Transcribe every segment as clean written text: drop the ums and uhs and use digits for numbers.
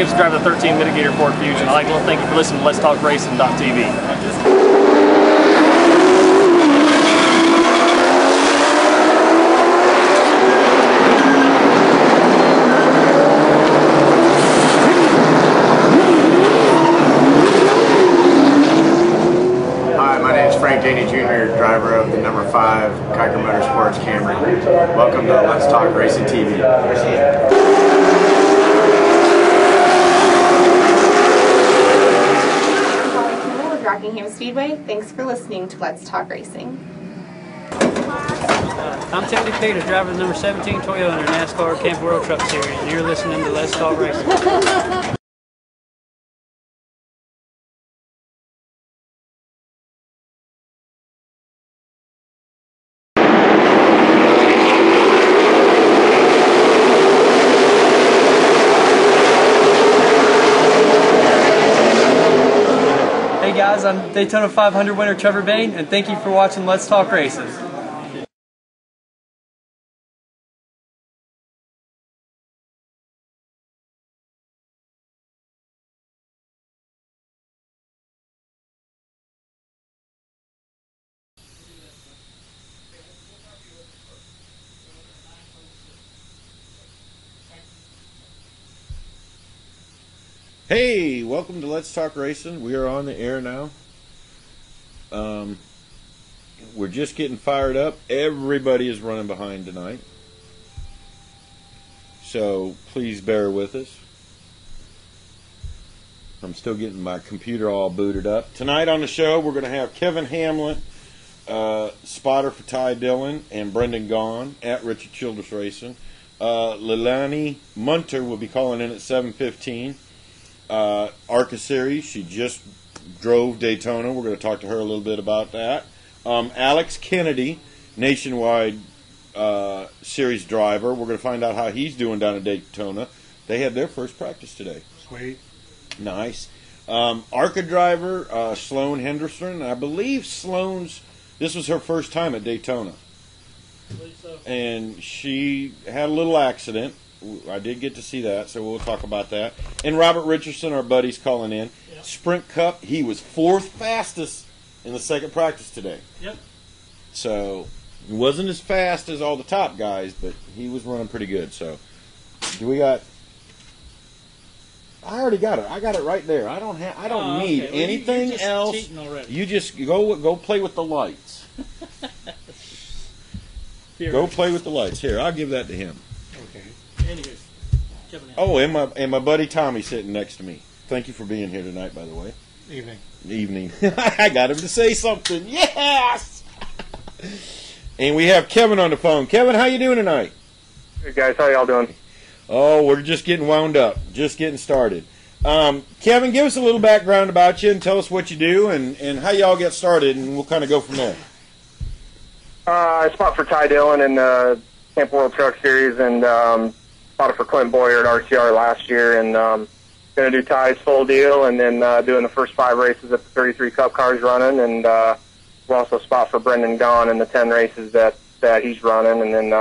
Gibbs, driver of the 13 Mitigator Ford Fusion. I'd like to thank you for listening to Let's Talk Racing.tv. Frank Daney Jr., driver of the number 5 Kiker Motorsports Camry. Welcome to Let's Talk Racing TV. With Rockingham Speedway. Thanks for listening to Let's Talk Racing. I'm Tony Peters, driver of the number 17 Toyota NASCAR Camp World Truck Series, and you're listening to Let's Talk Racing. Hey guys, I'm Daytona 500 winner Trevor Bayne, and thank you for watching Let's Talk Racing. Hey, welcome to Let's Talk Racing. We are on the air now. We're just getting fired up. Everybody is running behind tonight, so please bear with us. I'm still getting my computer all booted up. Tonight on the show, we're going to have Kevin Hamlin, spotter for Ty Dillon, and Brendan Gaughan at Richard Childress Racing. Leilani Munter will be calling in at 7:15. ARCA Series, she just drove Daytona. We're going to talk to her a little bit about that. Alex Kennedy, Nationwide Series driver. We're going to find out how he's doing down at Daytona. They had their first practice today. Sweet. Nice. ARCA driver, Sloan Henderson. I believe this was her first time at Daytona. I believe so. And she had a little accident. I did get to see that, so we'll talk about that. And Robert Richardson, our buddy's calling in. Yep. Sprint Cup, he was 4th fastest in the second practice today. Yep. So, he wasn't as fast as all the top guys, but he was running pretty good. So, do we got... I already got it. I got it right there. I don't need okay. Well, anything you're just else. cheating already. You just go play with the lights. Go play with the lights. Here, I'll give that to him. Okay. Anywho, Kevin Hamlin. Oh, and my buddy Tommy sitting next to me. Thank you for being here tonight, by the way. Evening. I got him to say something. Yes! And we have Kevin on the phone. Kevin, how you doing tonight? Hey guys, how y'all doing? Oh, we're just getting wound up. Just getting started. Kevin, give us a little background about you and tell us what you do and how y'all get started, and we'll kind of go from there. I spot for Ty Dillon in the Camp World Truck Series and spotted for Clint Boyer at RCR last year, and going to do Ty's full deal and then doing the first 5 races at the 33 Cup cars running, and we'll also spot for Brendan Gaughan in the 10 races that he's running, and then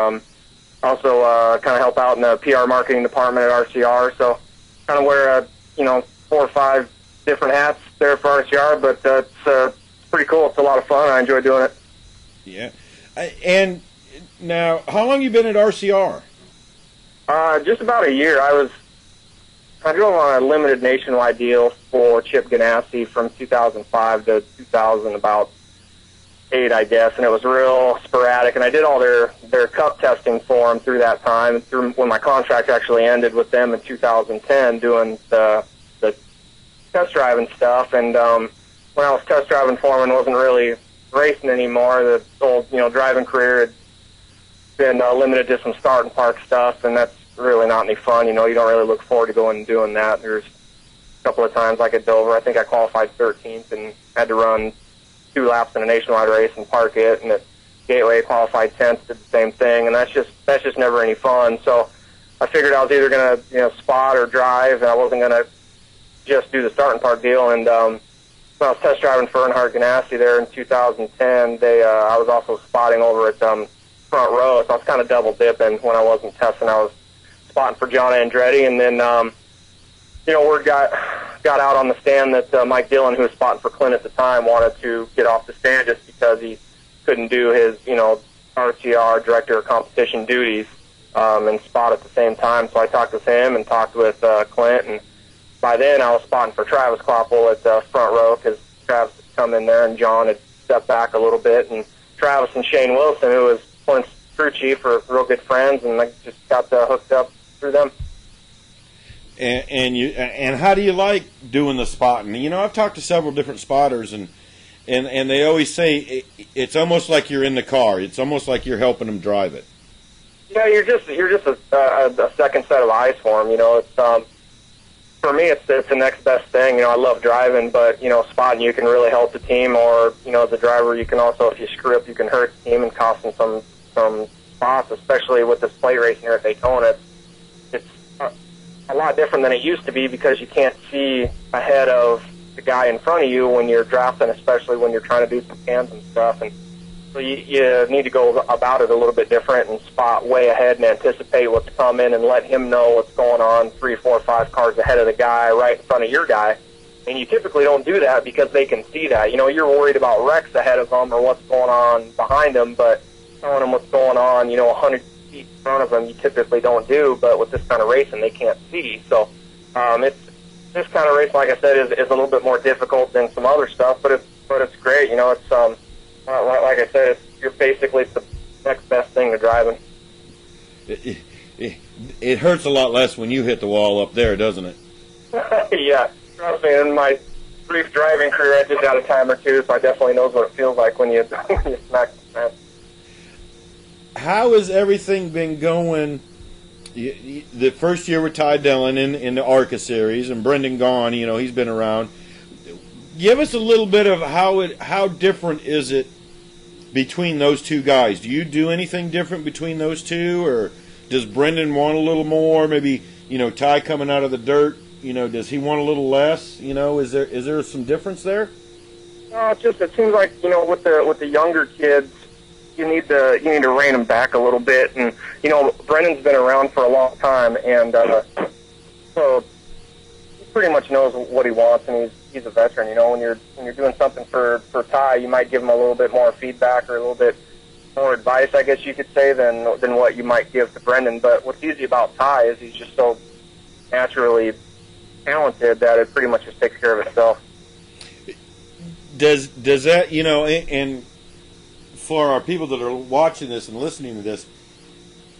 also kind of help out in the PR marketing department at RCR, so kind of wear 4 or 5 different hats there for RCR, but it's pretty cool. It's a lot of fun. I enjoy doing it. Yeah. And now, how long you been at RCR? Just about a year. I drove on a limited nationwide deal for Chip Ganassi from 2005 to 2008, I guess, and it was real sporadic. And I did all their cup testing for them through that time, through when my contract actually ended with them in 2010, doing the test driving stuff. And when I was test driving for them and wasn't really racing anymore, the old driving career had been limited to some start and park stuff, and that's really not any fun. You don't really look forward to going and doing that. There's a couple of times like at Dover, I think I qualified 13th and had to run 2 laps in a nationwide race and park it, and at Gateway qualified 10th, did the same thing, and that's just never any fun. So I figured I was either going to spot or drive, and I wasn't going to just do the start and park deal. And when I was test driving for Earnhardt Ganassi there in 2010, I was also spotting over at Front Row, so I was kind of double dipping. When I wasn't testing, I was spotting for John Andretti, and then word got out on the stand that Mike Dillon, who was spotting for Clint at the time, wanted to get off the stand just because he couldn't do his, RCR, director of competition duties, and spot at the same time. So I talked with him and talked with Clint, and by then I was spotting for Travis Kloppel at front row because Travis had come in there and John had stepped back a little bit, and Travis and Shane Wilson, who was Clint's crew chief, are real good friends, and I just got hooked up through them. And how do you like doing the spotting? I've talked to several different spotters, and they always say it's almost like you're in the car. It's almost like you're helping them drive it. Yeah, you're just a second set of eyes for them. It's for me, it's the next best thing. I love driving, but spotting, you can really help the team, or as a driver, you can also, if you screw up, you can hurt the team and cost them some spots, especially with this plate racing here at Daytona. It's a lot different than it used to be because you can't see ahead of the guy in front of you when you're drafting, especially when you're trying to do some cans and stuff. And so you need to go about it a little bit different and spot way ahead and anticipate what's coming and let him know what's going on 3, 4, 5 cars ahead of the guy right in front of your guy. And you typically don't do that because they can see that. You're worried about wrecks ahead of them or what's going on behind them, but telling them what's going on, 100 feet in front of them, you typically don't do. But with this kind of racing, they can't see. So this kind of race, like I said, is a little bit more difficult than some other stuff, but it's great. It's like I said, you're basically the next best thing to driving. It hurts a lot less when you hit the wall up there, doesn't it? Yeah, trust me. In my brief driving career, I did that a time or two, so I definitely knows what it feels like when you smack the fence. How has everything been going? The first year with Ty Dillon in the ARCA series, and Brendan Gaughan, he's been around. Give us a little bit of how different is it between those two guys? Do you do anything different between those two, or does Brendan want a little more? Maybe Ty coming out of the dirt, does he want a little less? Is there some difference there? No, it seems like with the younger kids, you need to rein them back a little bit, and Brendan's been around for a long time, and so he pretty much knows what he wants, and he's a veteran. When you're doing something for Ty, you might give him a little bit more feedback or a little bit more advice, I guess you could say, than what you might give to Brendan. But what's easy about Ty is he's just so naturally talented that it pretty much just takes care of itself. Does that and for our people that are watching this and listening to this,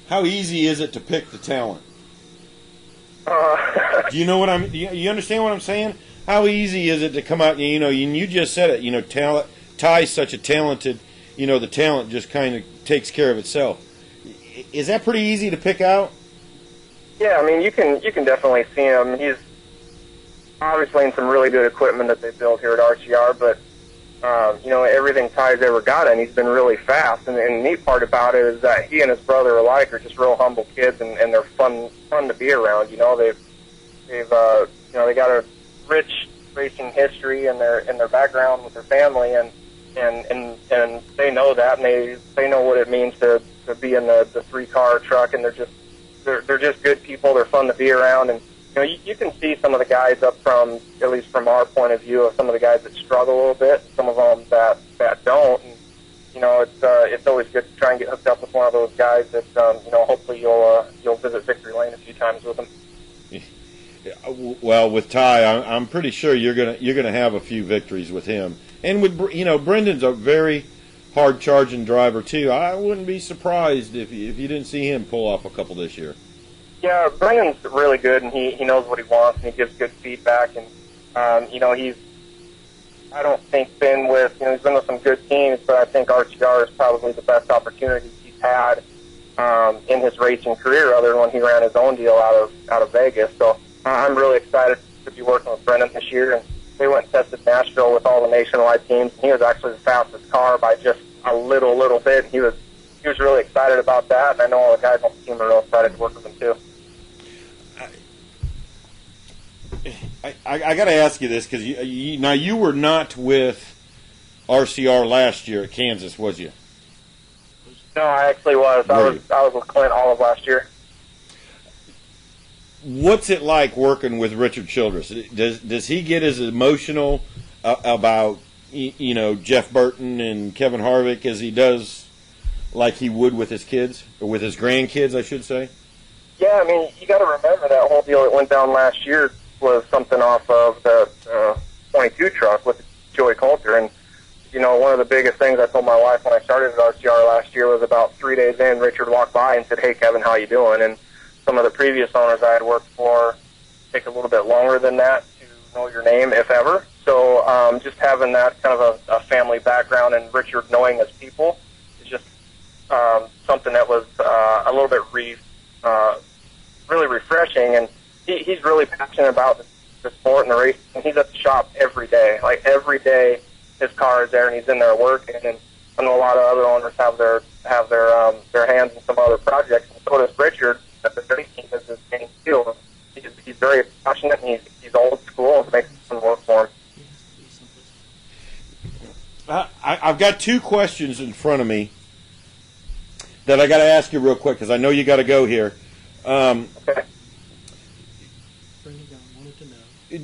how easy is it to pick the talent? Do you know what you understand what I'm saying? How easy is it to come out? You just said it. Talent. Ty's such a talented. The talent just kind of takes care of itself. Is that pretty easy to pick out? Yeah, I mean, you can definitely see him. He's obviously in some really good equipment that they built here at RCR, but everything Ty's ever got in, he's been really fast. And the neat part about it is that he and his brother alike are just real humble kids, and they're fun to be around. They got a rich racing history in their background with their family, and they know that, and they know what it means to be in the 3-car truck, and they're just good people. They're fun to be around, and you can see some of the guys up from, at least from our point of view, of some of the guys that struggle a little bit, some of them that don't. And, it's always good to try and get hooked up with one of those guys that, hopefully you'll visit Victory Lane a few times with them. Well, with Ty, I'm pretty sure you're gonna have a few victories with him, and with Brendan's a very hard charging driver too. I wouldn't be surprised if you didn't see him pull off a couple this year. Yeah, Brendan's really good, and he knows what he wants, and he gives good feedback. And he's, I don't think, been with he's been with some good teams, but I think RCR is probably the best opportunity he's had in his racing career, other than when he ran his own deal out of Vegas. So I'm really excited to be working with Brendan this year. And they went and tested Nashville with all the nationwide teams, and he was actually the fastest car by just a little bit. He was really excited about that, and I know all the guys on the team are real excited to work with him too. I got to ask you this, because you were not with RCR last year at Kansas, was you? No, I actually was. I was with Clint all of last year. what's it like working with Richard Childress? Does he get as emotional about Jeff Burton and Kevin Harvick as he does like he would with his kids, or with his grandkids, I should say? Yeah, I mean, you got to remember that whole deal that went down last year was something off of the 22 truck with Joey Coulter. And, one of the biggest things I told my wife when I started at RCR last year was about 3 days in, Richard walked by and said, "Hey, Kevin, how you doing?" And some of the previous owners I had worked for take a little bit longer than that to know your name, if ever. So just having that kind of a family background and Richard knowing his people is just something that was a little bit really refreshing. And he's really passionate about the sport and the race, and he's at the shop every day. Like every day, his car is there, and he's in there working. And I know a lot of other owners have their hands in some other projects, and so does Richard. At the race team is his main field. He's very passionate, and he's old school, and it makes it work for him. I've got two questions in front of me that I got to ask you real quick because I know you got to go here. Okay.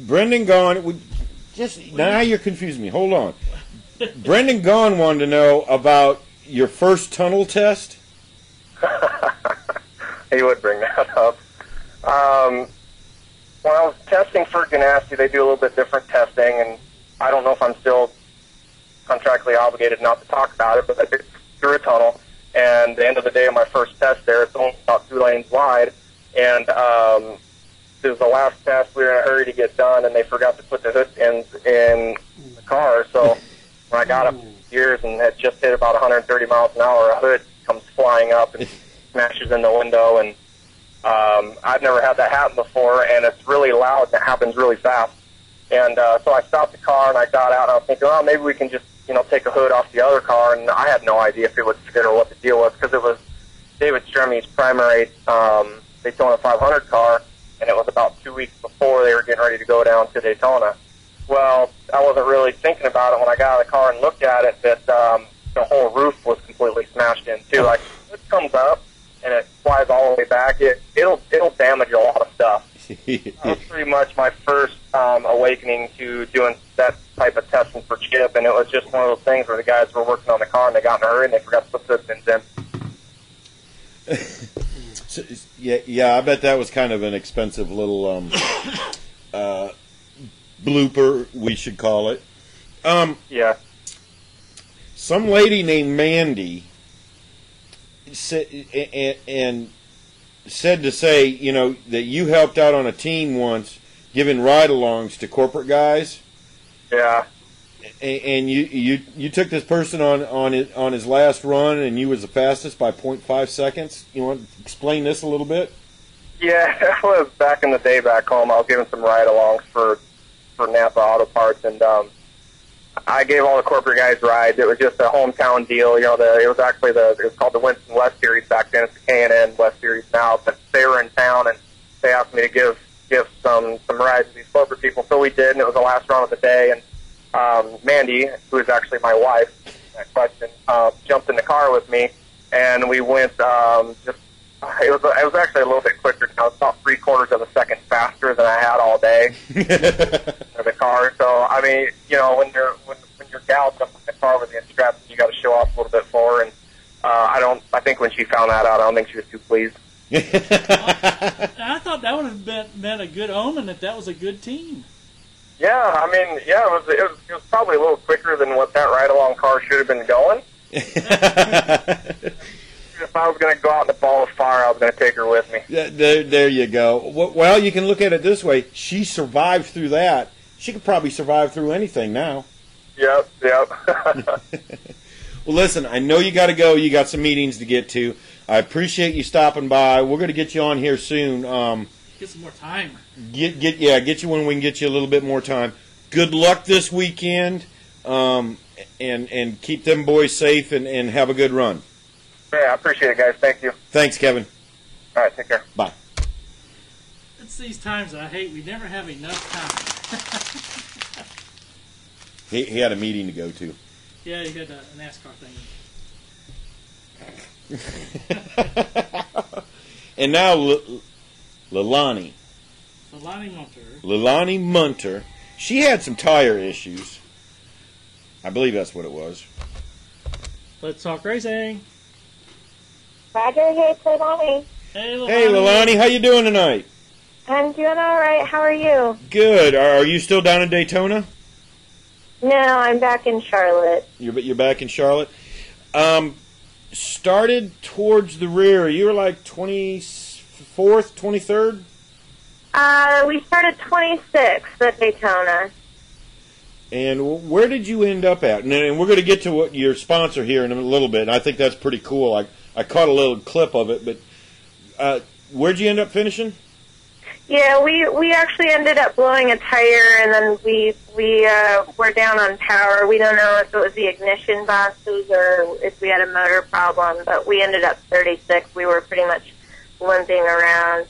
Brendan Gaughan, now you're confusing me. Hold on. Brendan Gaughan wanted to know about your first tunnel test. He would bring that up. When I was testing for Ganassi, they do a little bit different testing, and I don't know if I'm still contractually obligated not to talk about it, but I did through a tunnel, and at the end of the day of my first test there, it's only about 2 lanes wide, and it was the last test. We were in a hurry to get done, and they forgot to put the hood ends in the car, so when I got up gears and had just hit about 130 miles an hour, a hood comes flying up and smashes in the window, and I've never had that happen before, and it's really loud, and it happens really fast. And so I stopped the car, and I got out, and I was thinking, oh, maybe we can just, take a hood off the other car, and I had no idea if it would fit or what the deal was, because it was David Stremmy's primary Daytona 500 car, and it was about 2 weeks before they were getting ready to go down to Daytona. Well, I wasn't really thinking about it when I got out of the car and looked at it, that the whole roof was completely smashed in, too. Like, it comes up, and it flies all the way back. It'll damage a lot of stuff. That was pretty much my first awakening to doing that type of testing for chip, and it was just one of those things where the guys were working on the car, and they got in a hurry, and they forgot to put the pins in. So, yeah, I bet that was kind of an expensive little blooper, we should call it. Yeah. Some lady named Mandy said to say, that you helped out on a team once giving ride-alongs to corporate guys. Yeah. And you took this person on his last run, and you was the fastest by 0.5 seconds. You want to explain this a little bit? Yeah, that was back in the day back home. I was giving some ride-alongs for Napa Auto Parts, and I gave all the corporate guys rides. It was just a hometown deal. It was actually it was called the Winston West Series back then. It's the K&N West Series now, but they were in town, and they asked me to give some rides to these corporate people. So we did, and it was the last run of the day. And Mandy, who is actually my wife, that question, jumped in the car with me, and we went it was actually a little bit quicker. I was about 3/4 of a second faster than I had all day in the car. So I mean, when your gal jumps in the car with the straps, you got to show off a little bit for her. And I think when she found that out, I don't think she was too pleased. I thought that would have been a good omen that was a good team. Yeah, I mean, it was probably a little quicker than what that ride-along car should have been going. If I was going to go out in a ball of fire, I was going to take her with me. There you go. Well, you can look at it this way. She survived through that. She could probably survive through anything now. Yep. Well, listen, I know you got to go. You got some meetings to get to. I appreciate you stopping by. We're going to get you on here soon. Get some more time. Get you when we can get you a little bit more time. Good luck this weekend, and keep them boys safe and have a good run. Yeah, I appreciate it, guys. Thank you. Thanks, Kevin. All right, take care. Bye. It's these times I hate. We never have enough time. He had a meeting to go to. Yeah, he had a NASCAR thing. And now, Leilani. Leilani Munter. Leilani Munter. She had some tire issues. I believe that's what it was. Let's talk racing. Roger, hey, it's Leilani. Hey, Leilani. Hey, Leilani, how you doing tonight? I'm doing all right. How are you? Good. Are you still down in Daytona? No, I'm back in Charlotte. You're back in Charlotte. Started towards the rear. You were like 24th, 23rd? We started 26th at Daytona. And where did you end up at? And we're going to get to what your sponsor here in a little bit. And I think that's pretty cool. I caught a little clip of it, but where'd you end up finishing? Yeah, we actually ended up blowing a tire, and then we were down on power. We don't know if it was the ignition boxes or if we had a motor problem, but we ended up 36. We were pretty much limping around.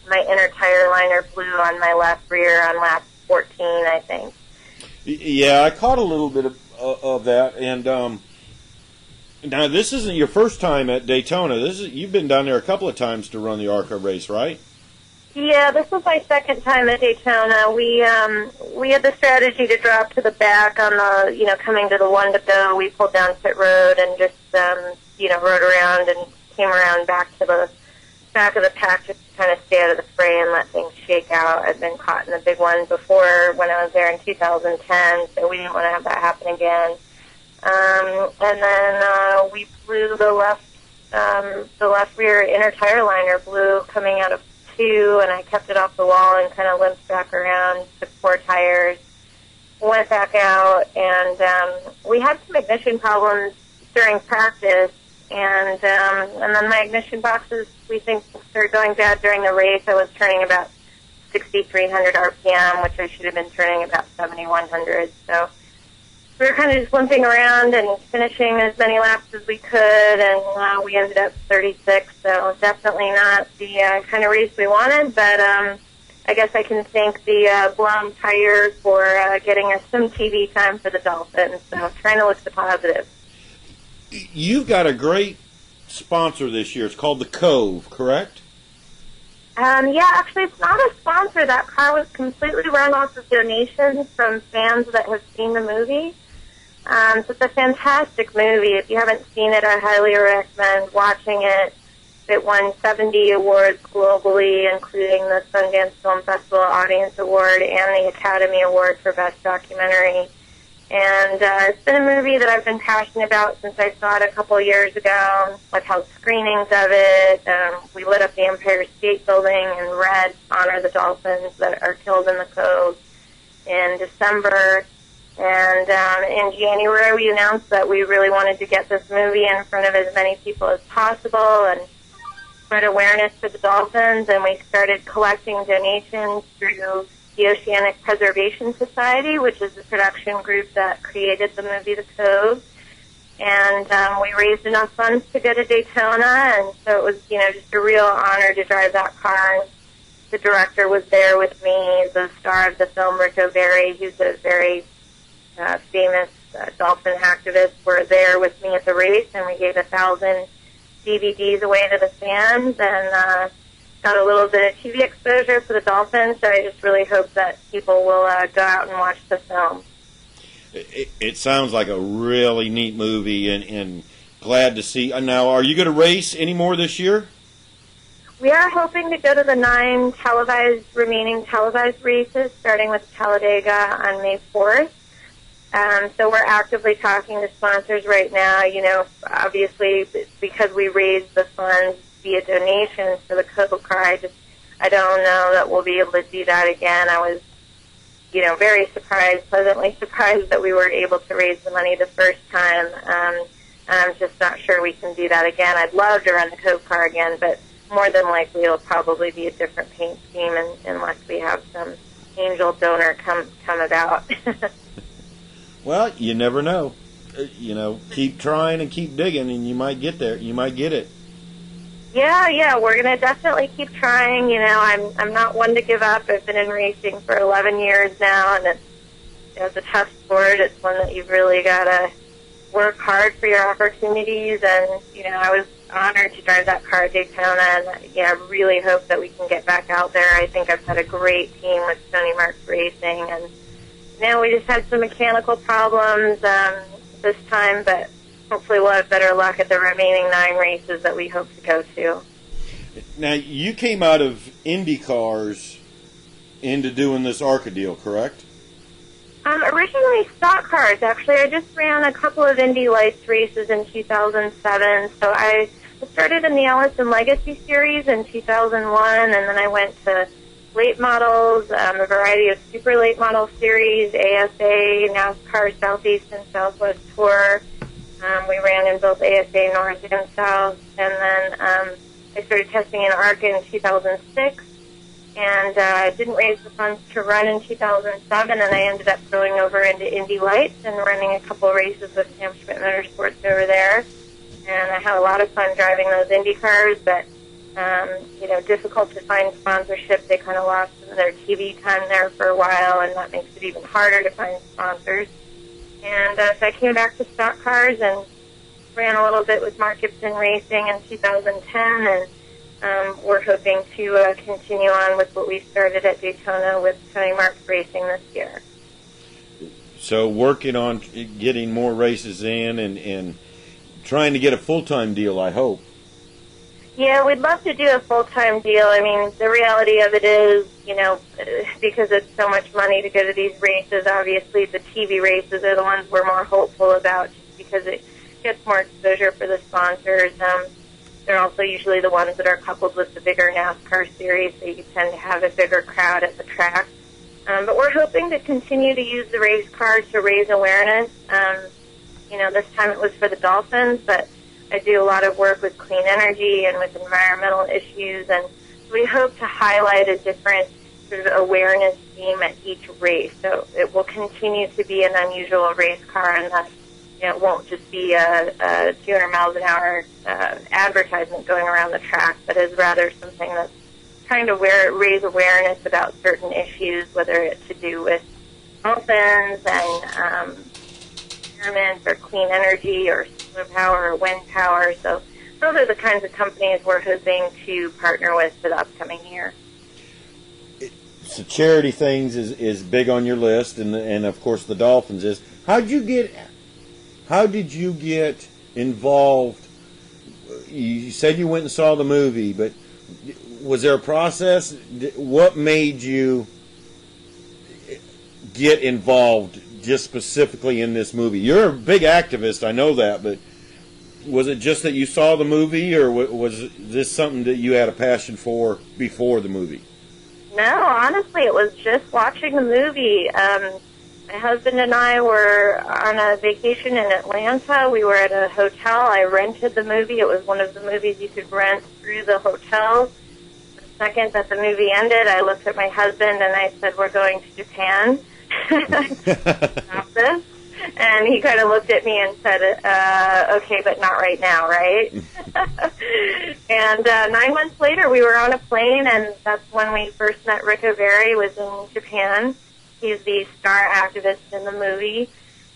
My inner tire liner blew on my left rear on lap 14, I think. Yeah, I caught a little bit of that, and now this isn't your first time at Daytona. You've been down there a couple of times to run the ARCA race, right? Yeah, this was my second time at Daytona. We had the strategy to drop to the back on the, coming to the one to go. We pulled down pit road and just, rode around and came around back to the back of the pack just to kind of stay out of the fray and let things shake out. I'd been caught in the big one before when I was there in 2010, so we didn't want to have that happen again. And then we blew the left rear inner tire liner blew coming out of 2, and I kept it off the wall and kind of limped back around, took 4 tires, went back out, and we had some ignition problems during practice, and then my ignition boxes, we think, started going bad during the race. I was turning about 6,300 RPM, which I should have been turning about 7,100, so we were kind of just limping around and finishing as many laps as we could, and we ended up 36, so definitely not the kind of race we wanted, but I guess I can thank the blown tires for getting us some TV time for the Dolphins, so trying to look the positive. You've got a great sponsor this year. It's called The Cove, correct? Yeah, actually, it's not a sponsor. That car was completely run off of donations from fans that have seen the movie. So it's a fantastic movie. If you haven't seen it, I highly recommend watching it. It won 70 awards globally, including the Sundance Film Festival Audience Award and the Academy Award for Best Documentary. And it's been a movie that I've been passionate about since I saw it a couple of years ago. I've held screenings of it. We lit up the Empire State Building in red to honor the dolphins that are killed in the Cove in December. And in January, we announced that we really wanted to get this movie in front of as many people as possible and spread awareness for the dolphins. And we started collecting donations through the Oceanic Preservation Society, which is the production group that created the movie The Cove. And we raised enough funds to go to Daytona, and so it was, just a real honor to drive that car. The director was there with me, the star of the film, Rico Berry, who's a very famous dolphin activist, were there with me at the race, and we gave 1,000 DVDs away to the fans, and got a little bit of TV exposure for the dolphins, so I just really hope that people will go out and watch the film. It sounds like a really neat movie, and glad to see. Now, are you going to race any more this year? We are hoping to go to the 9 remaining televised races, starting with Talladega on May 4th. So we're actively talking to sponsors right now. Obviously, because we raised the funds via donations for the Cove car, I don't know that we'll be able to do that again. I was, very pleasantly surprised that we were able to raise the money the first time. And I'm just not sure we can do that again. I'd love to run the Cove car again, but more than likely it'll probably be a different paint scheme unless we have some angel donor come about. Well, you never know. Keep trying and keep digging, and you might get there. You might get it. Yeah, we're going to definitely keep trying. I'm not one to give up. I've been in racing for 11 years now, and it's a tough sport. It's one that you've really got to work hard for your opportunities. And, I honored to drive that car at Daytona, and yeah, I really hope that we can get back out there. I think I've had a great team with Tony Marks Racing, and now we just had some mechanical problems this time, but hopefully we'll have better luck at the remaining 9 races that we hope to go to. Now, you came out of Indy cars into doing this ARCA deal, correct? Originally stock cars, actually. I just ran a couple of Indy Lights races in 2007. So I started in the Ellison Legacy Series in 2001, and then I went to late models, a variety of super late model series, ASA, NASCAR Southeast and Southwest Tour. We ran in both ASA North and South, and then I started testing in ARCA in 2006. And didn't raise the funds to run in 2007, and I ended up going over into Indy Lights and running a couple of races with Sam Schmidt Motorsports over there. And I had a lot of fun driving those Indy cars, but, difficult to find sponsorship. They kind of lost some of their TV time there for a while, and that makes it even harder to find sponsors. And so I came back to stock cars and ran a little bit with Mark Gibson Racing in 2010, and we're hoping to continue on with what we started at Daytona with Tony Marks Racing this year. So working on getting more races in and trying to get a full-time deal, I hope. Yeah, we'd love to do a full-time deal. I mean, the reality of it is, because it's so much money to go to these races, obviously the TV races are the ones we're more hopeful about just because it gets more exposure for the sponsors. They're also usually the ones that are coupled with the bigger NASCAR series, so you tend to have a bigger crowd at the track. But we're hoping to continue to use the race cars to raise awareness. This time it was for the Dolphins, but I do a lot of work with clean energy and with environmental issues, and we hope to highlight a different sort of awareness theme at each race. So it will continue to be an unusual race car, and that's it won't just be a 200 miles an hour advertisement going around the track, but is rather something that's trying to raise awareness about certain issues, whether it's to do with dolphins and environment or clean energy or solar power or wind power. So those are the kinds of companies we're hoping to partner with for the upcoming year. So charity things is big on your list, and of course the Dolphins is. How did you get involved? You said you went and saw the movie, but was there a process? What made you get involved just specifically in this movie? You're a big activist, I know that, but was it just that you saw the movie, or was this something that you had a passion for before the movie? No, honestly, it was just watching the movie. My husband and I were on a vacation in Atlanta. We were at a hotel. I rented the movie. It was one of the movies you could rent through the hotel. The second that the movie ended, I looked at my husband and I said, "We're going to Japan." Stop this. And he kind of looked at me and said, "Okay, but not right now, right?" And 9 months later, we were on a plane, and that's when we first met Rick O'Berry, was in Japan. He's the star activist in the movie.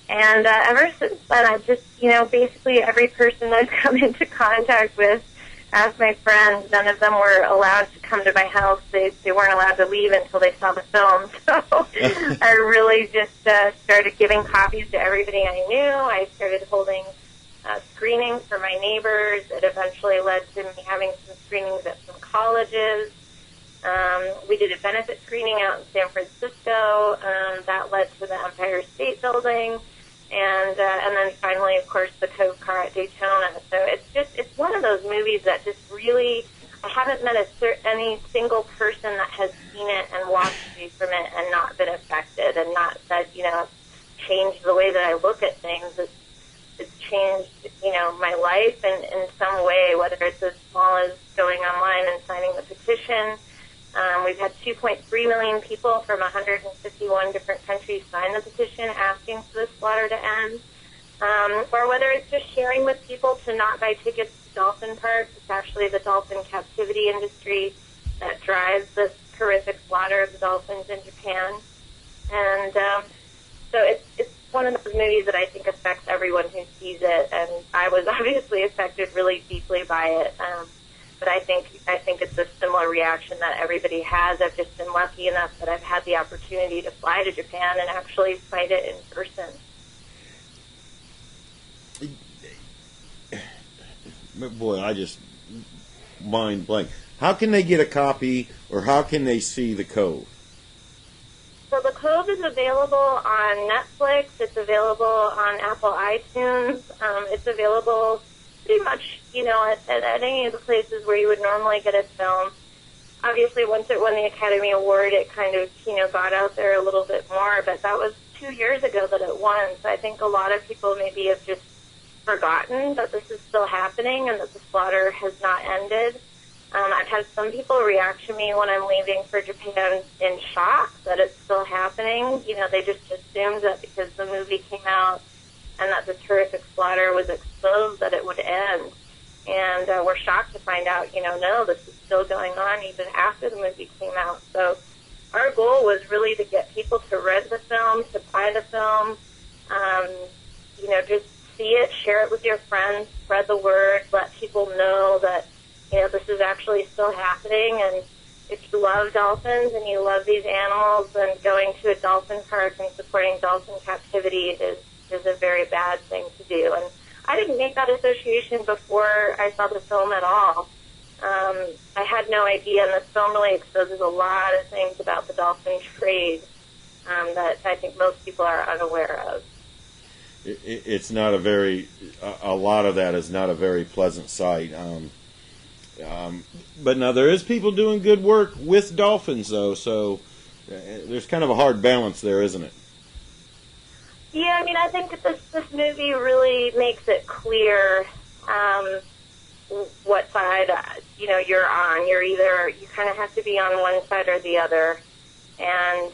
And ever since then, I've just, basically every person I've come into contact with, asked my friends, none of them were allowed to come to my house. They weren't allowed to leave until they saw the film. So I really just started giving copies to everybody I knew. I started holding screenings for my neighbors. It eventually led to me having some screenings at some colleges. We did a benefit screening out in San Francisco. That led to the Empire State Building. And then finally, of course, the Cove Car at Daytona. So it's one of those movies that just really, I haven't met any single person that has seen it and walked away from it and not been affected and not said, changed the way that I look at things. It's changed, my life in some way, whether it's as small as going online and signing the petition. We've had 2.3 million people from 151 different countries sign the petition asking for the slaughter to end. Or whether it's just sharing with people to not buy tickets to dolphin parks. It's actually the dolphin captivity industry that drives this horrific slaughter of the dolphins in Japan. And so it's one of those movies that I think affects everyone who sees it, and I was obviously affected really deeply by it. But I think it's a similar reaction that everybody has. I've just been lucky enough that I've had the opportunity to fly to Japan and actually fight it in person. Boy, I just mind blank. How can they get a copy, or how can they see The Cove? So The Cove is available on Netflix. It's available on Apple iTunes. It's available pretty much, at any of the places where you would normally get a film. Obviously, once it won the Academy Award, it kind of, got out there a little bit more. But that was 2 years ago that it won. So I think a lot of people maybe have just forgotten that this is still happening and that the slaughter has not ended. I've had some people react to me when I'm leaving for Japan in shock that it's still happening. They just assumed that because the movie came out and that this horrific slaughter was exposed that it would end. And we're shocked to find out, no, this is still going on even after the movie came out. So our goal was really to get people to rent the film, to buy the film, just see it, share it with your friends, spread the word, let people know that this is actually still happening. And if you love dolphins and you love these animals, then going to a dolphin park and supporting dolphin captivity is a very bad thing to do. And I didn't make that association before I saw the film at all. I had no idea, and this film really exposes a lot of things about the dolphin trade that I think most people are unaware of. It's not a lot of that is not a very pleasant sight. But now there is people doing good work with dolphins, though, so there's kind of a hard balance there, isn't it? Yeah, I think that this movie really makes it clear what side, you're on. You kind of have to be on one side or the other. And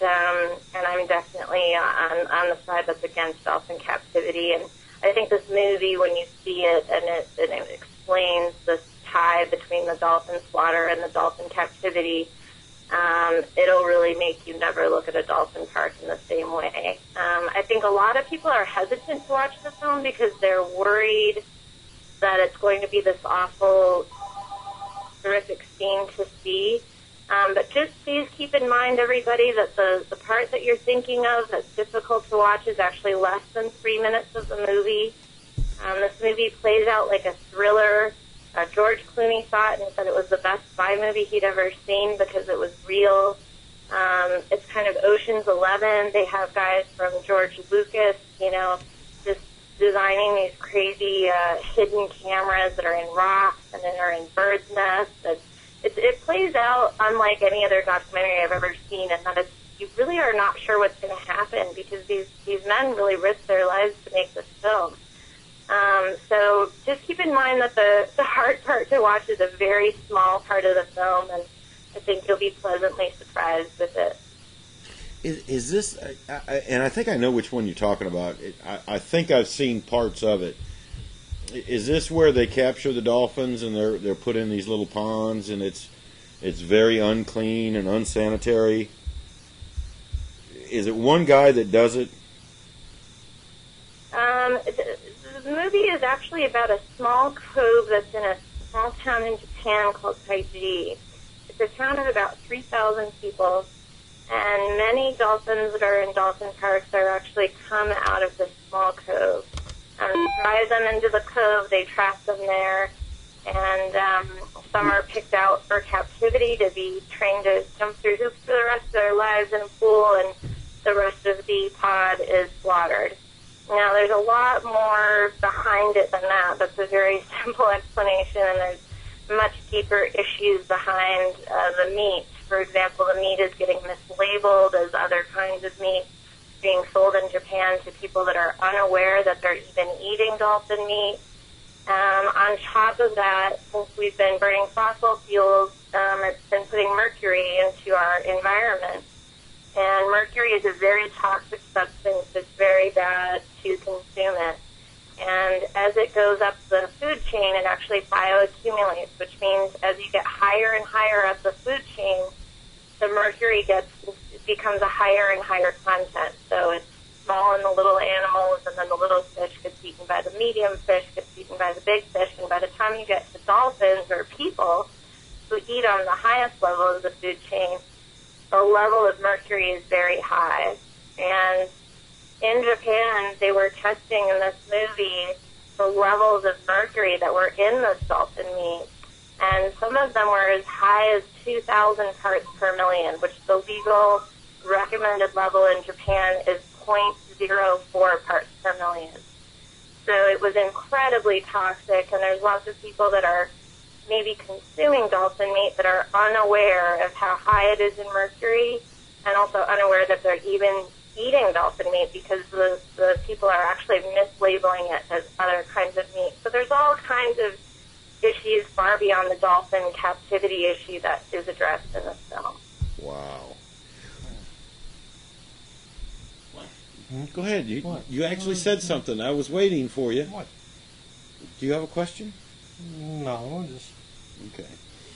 I'm definitely on the side that's against dolphin captivity. And I think this movie, when you see it and it explains this tie between the dolphin slaughter and the dolphin captivity, it'll really make you never look at a dolphin park in the same way. I think a lot of people are hesitant to watch the film because they're worried that it's going to be this awful, horrific scene to see. But just please keep in mind, everybody, that the part that you're thinking of that's difficult to watch is actually less than 3 minutes of the movie. This movie plays out like a thriller. George Clooney saw it and said it was the best spy movie he'd ever seen because it was real. It's kind of Ocean's 11. They have guys from George Lucas, just designing these crazy hidden cameras that are in rocks and then are in birds' nests. It plays out unlike any other documentary I've ever seen, and that you really are not sure what's going to happen because these men really risk their lives to make this film. So just keep in mind that the hard part to watch is a very small part of the film, and I think you'll be pleasantly surprised with it. Is this, and I think I know which one you're talking about. I think I've seen parts of it. Is this where they capture the dolphins and they're put in these little ponds and it's very unclean and unsanitary? Is it one guy that does it? The movie is actually about a small cove that's in a small town in Japan called Taiji. It's a town of about 3,000 people, and many dolphins that are in dolphin parks are actually come out of this small cove. Drive them into the cove, they trap them there, and some are picked out for captivity to be trained to jump through hoops for the rest of their lives in a pool, and the rest of the pod is slaughtered. Now, there's a lot more behind it than that. That's a very simple explanation, and there's much deeper issues behind the meat. For example, the meat is getting mislabeled as other kinds of meat being sold in Japan to people that are unaware that they're even eating dolphin meat. On top of that, since we've been burning fossil fuels, it's been putting mercury into our environment. And mercury is a very toxic substance. It's very bad to consume it. And as it goes up the food chain, it actually bioaccumulates, which means as you get higher and higher up the food chain, the mercury becomes a higher and higher content. So it's small in the little animals medium fish gets eaten by the big fish, and by the time you get to dolphins or people who eat on the highest level of the food chain, the level of mercury is very high. And in Japan, they were testing in this movie the levels of mercury that were in this dolphin meat, and some of them were as high as 2,000 parts per million, which the legal recommended level in Japan is 0.04 parts per million. So it was incredibly toxic, and there's lots of people that are maybe consuming dolphin meat that are unaware of how high it is in mercury, and also unaware that they're even eating dolphin meat because the people are actually mislabeling it as other kinds of meat. So there's all kinds of issues far beyond the dolphin captivity issue that is addressed in this film. Wow. Go ahead. You actually said something. I was waiting for you. What? Do you have a question? No, just Okay.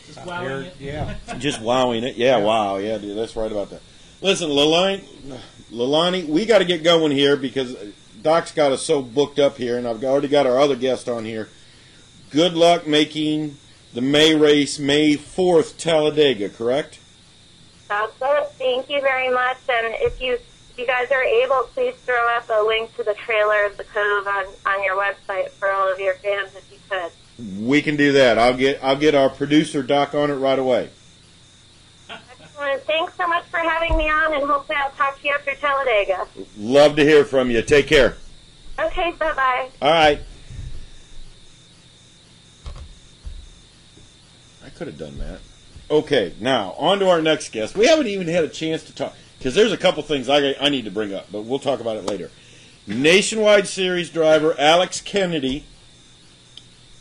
Just wowing it. Yeah. Just wowing it. Yeah, wow. Yeah, dude, that's right about that. Listen, Leilani, we got to get going here because Doc's got us so booked up here, and I've already got our other guest on here. Good luck making the May race May 4th, Talladega, correct? That's it. Thank you very much. And if you guys are able, please throw up a link to the trailer of the Cove on your website for all of your fans if you could. We can do that. I'll get our producer Doc on it right away. Excellent. Thanks so much for having me on, and hopefully I'll talk to you after Talladega. Love to hear from you. Take care. Okay, bye-bye. All right. I could have done that. Okay, now on to our next guest. We haven't even had a chance to talk because there's a couple things I need to bring up, but we'll talk about it later. Nationwide Series driver Alex Kennedy.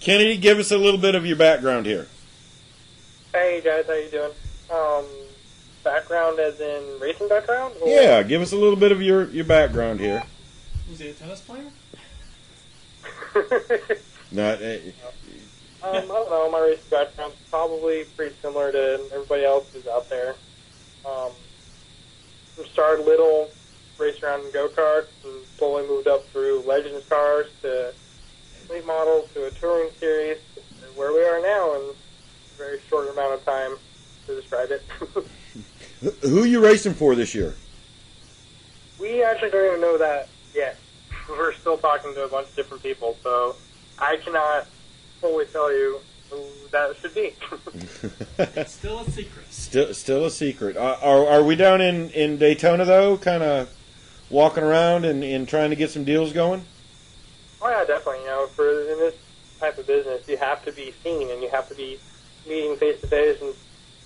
Kennedy, give us a little bit of your background here. Hey guys, how you doing? Background as in racing background? Or? Yeah, give us a little bit of your background here. Was he a tennis player? Not, I don't know, my racing background's probably pretty similar to everybody else who's out there. Started little, raced around in go-karts, and slowly moved up through Legends cars to late models to a touring series, and where we are now in a very short amount of time to describe it. who are you racing for this year? We actually don't even know that yet. We're still talking to a bunch of different people, so I cannot fully tell you who that should be. It's still a secret. Still a secret. Are we down in Daytona, though, kind of walking around and trying to get some deals going? Oh, yeah, definitely. You know, in this type of business, you have to be seen, and you have to be meeting face-to-face, and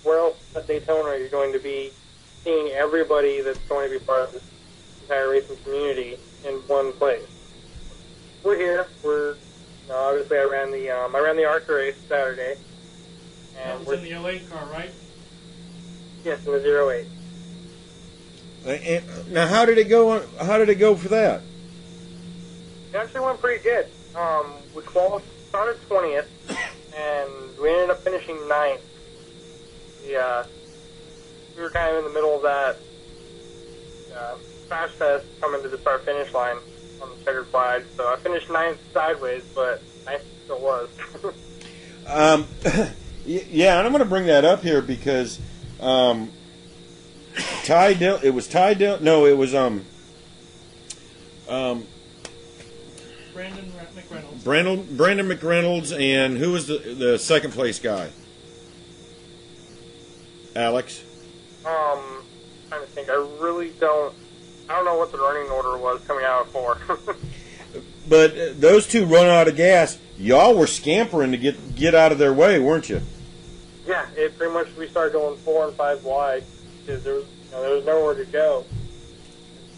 where else at Daytona are you going to be seeing everybody that's going to be part of this entire racing community in one place? We're here. Obviously, I ran the ARCA race Saturday. That was in the 08 car, right? Yes, in the 08. Now, how did it go? How did it go for that? It actually went pretty good. We started 20th, and we ended up finishing 9th. Yeah, we were kind of in the middle of that crash test coming to the start-finish line on the checkered flag. So I finished 9th sideways, but 9th still was. Yeah, and I'm going to bring that up here because Ty Dillon. It was Ty Dillon. No, it was Brandon McReynolds. Brandon McReynolds, and who was the second place guy? Alex. Trying to think. I don't know what the running order was coming out for. But those two running out of gas, y'all were scampering to get out of their way, weren't you? Yeah, it pretty much we started going 4 and 5 wide because there was nowhere to go.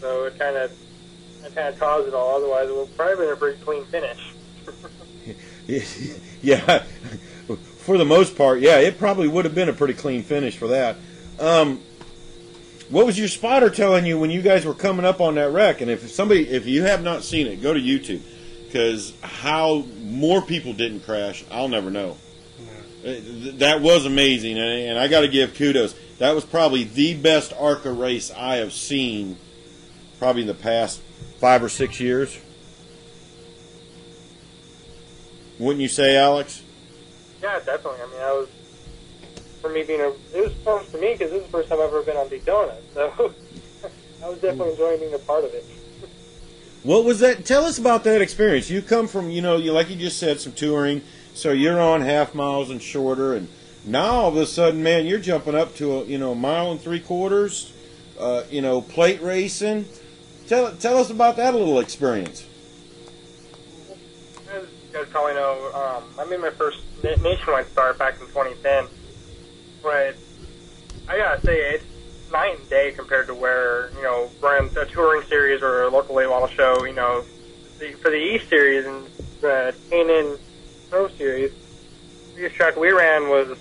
So it kind of caused it all. Otherwise, it would have probably been a pretty clean finish. Yeah, for the most part, yeah, it probably would have been a pretty clean finish for that. What was your spotter telling you when you guys were coming up on that wreck? And if you have not seen it, go to YouTube, because how more people didn't crash, I'll never know. That was amazing, and I got to give kudos. That was probably the best ARCA race I have seen probably in the past 5 or 6 years. Wouldn't you say, Alex? Yeah, definitely. I mean, it was fun for me because this is the first time I've ever been on Daytona, so I was definitely enjoying being a part of it. What was that? Tell us about that experience. You come from, you like you just said, some touring, so you're on half miles and shorter, and now all of a sudden, man, you're jumping up to a mile and 3/4, plate racing. Tell us about that little experience. As you guys probably know, I made my first nationwide start back in 2010, but I gotta say, it's night and day compared to where, running a touring series or a local late model show, for the East Series and the K&N Pro Series, the biggest track we ran was,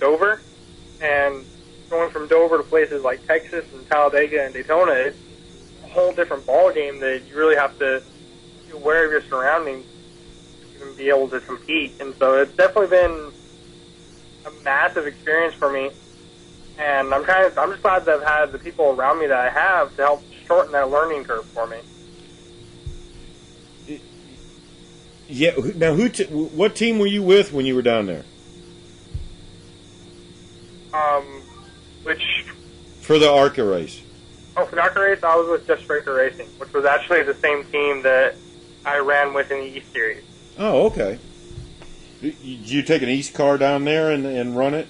Dover? And going from Dover to places like Texas and Talladega and Daytona, it's a whole different ball game that you really have to be aware of your surroundings to even be able to compete. And so it's definitely been a massive experience for me. And I'm just glad that I've had the people around me that I have to help shorten that learning curve for me. Yeah. Now, what team were you with when you were down there? Which? For the ARCA race. Oh, for the ARCA race, I was with Just Breaker Racing, which was actually the same team that I ran with in the East Series. Oh, okay. Did you take an East car down there and run it?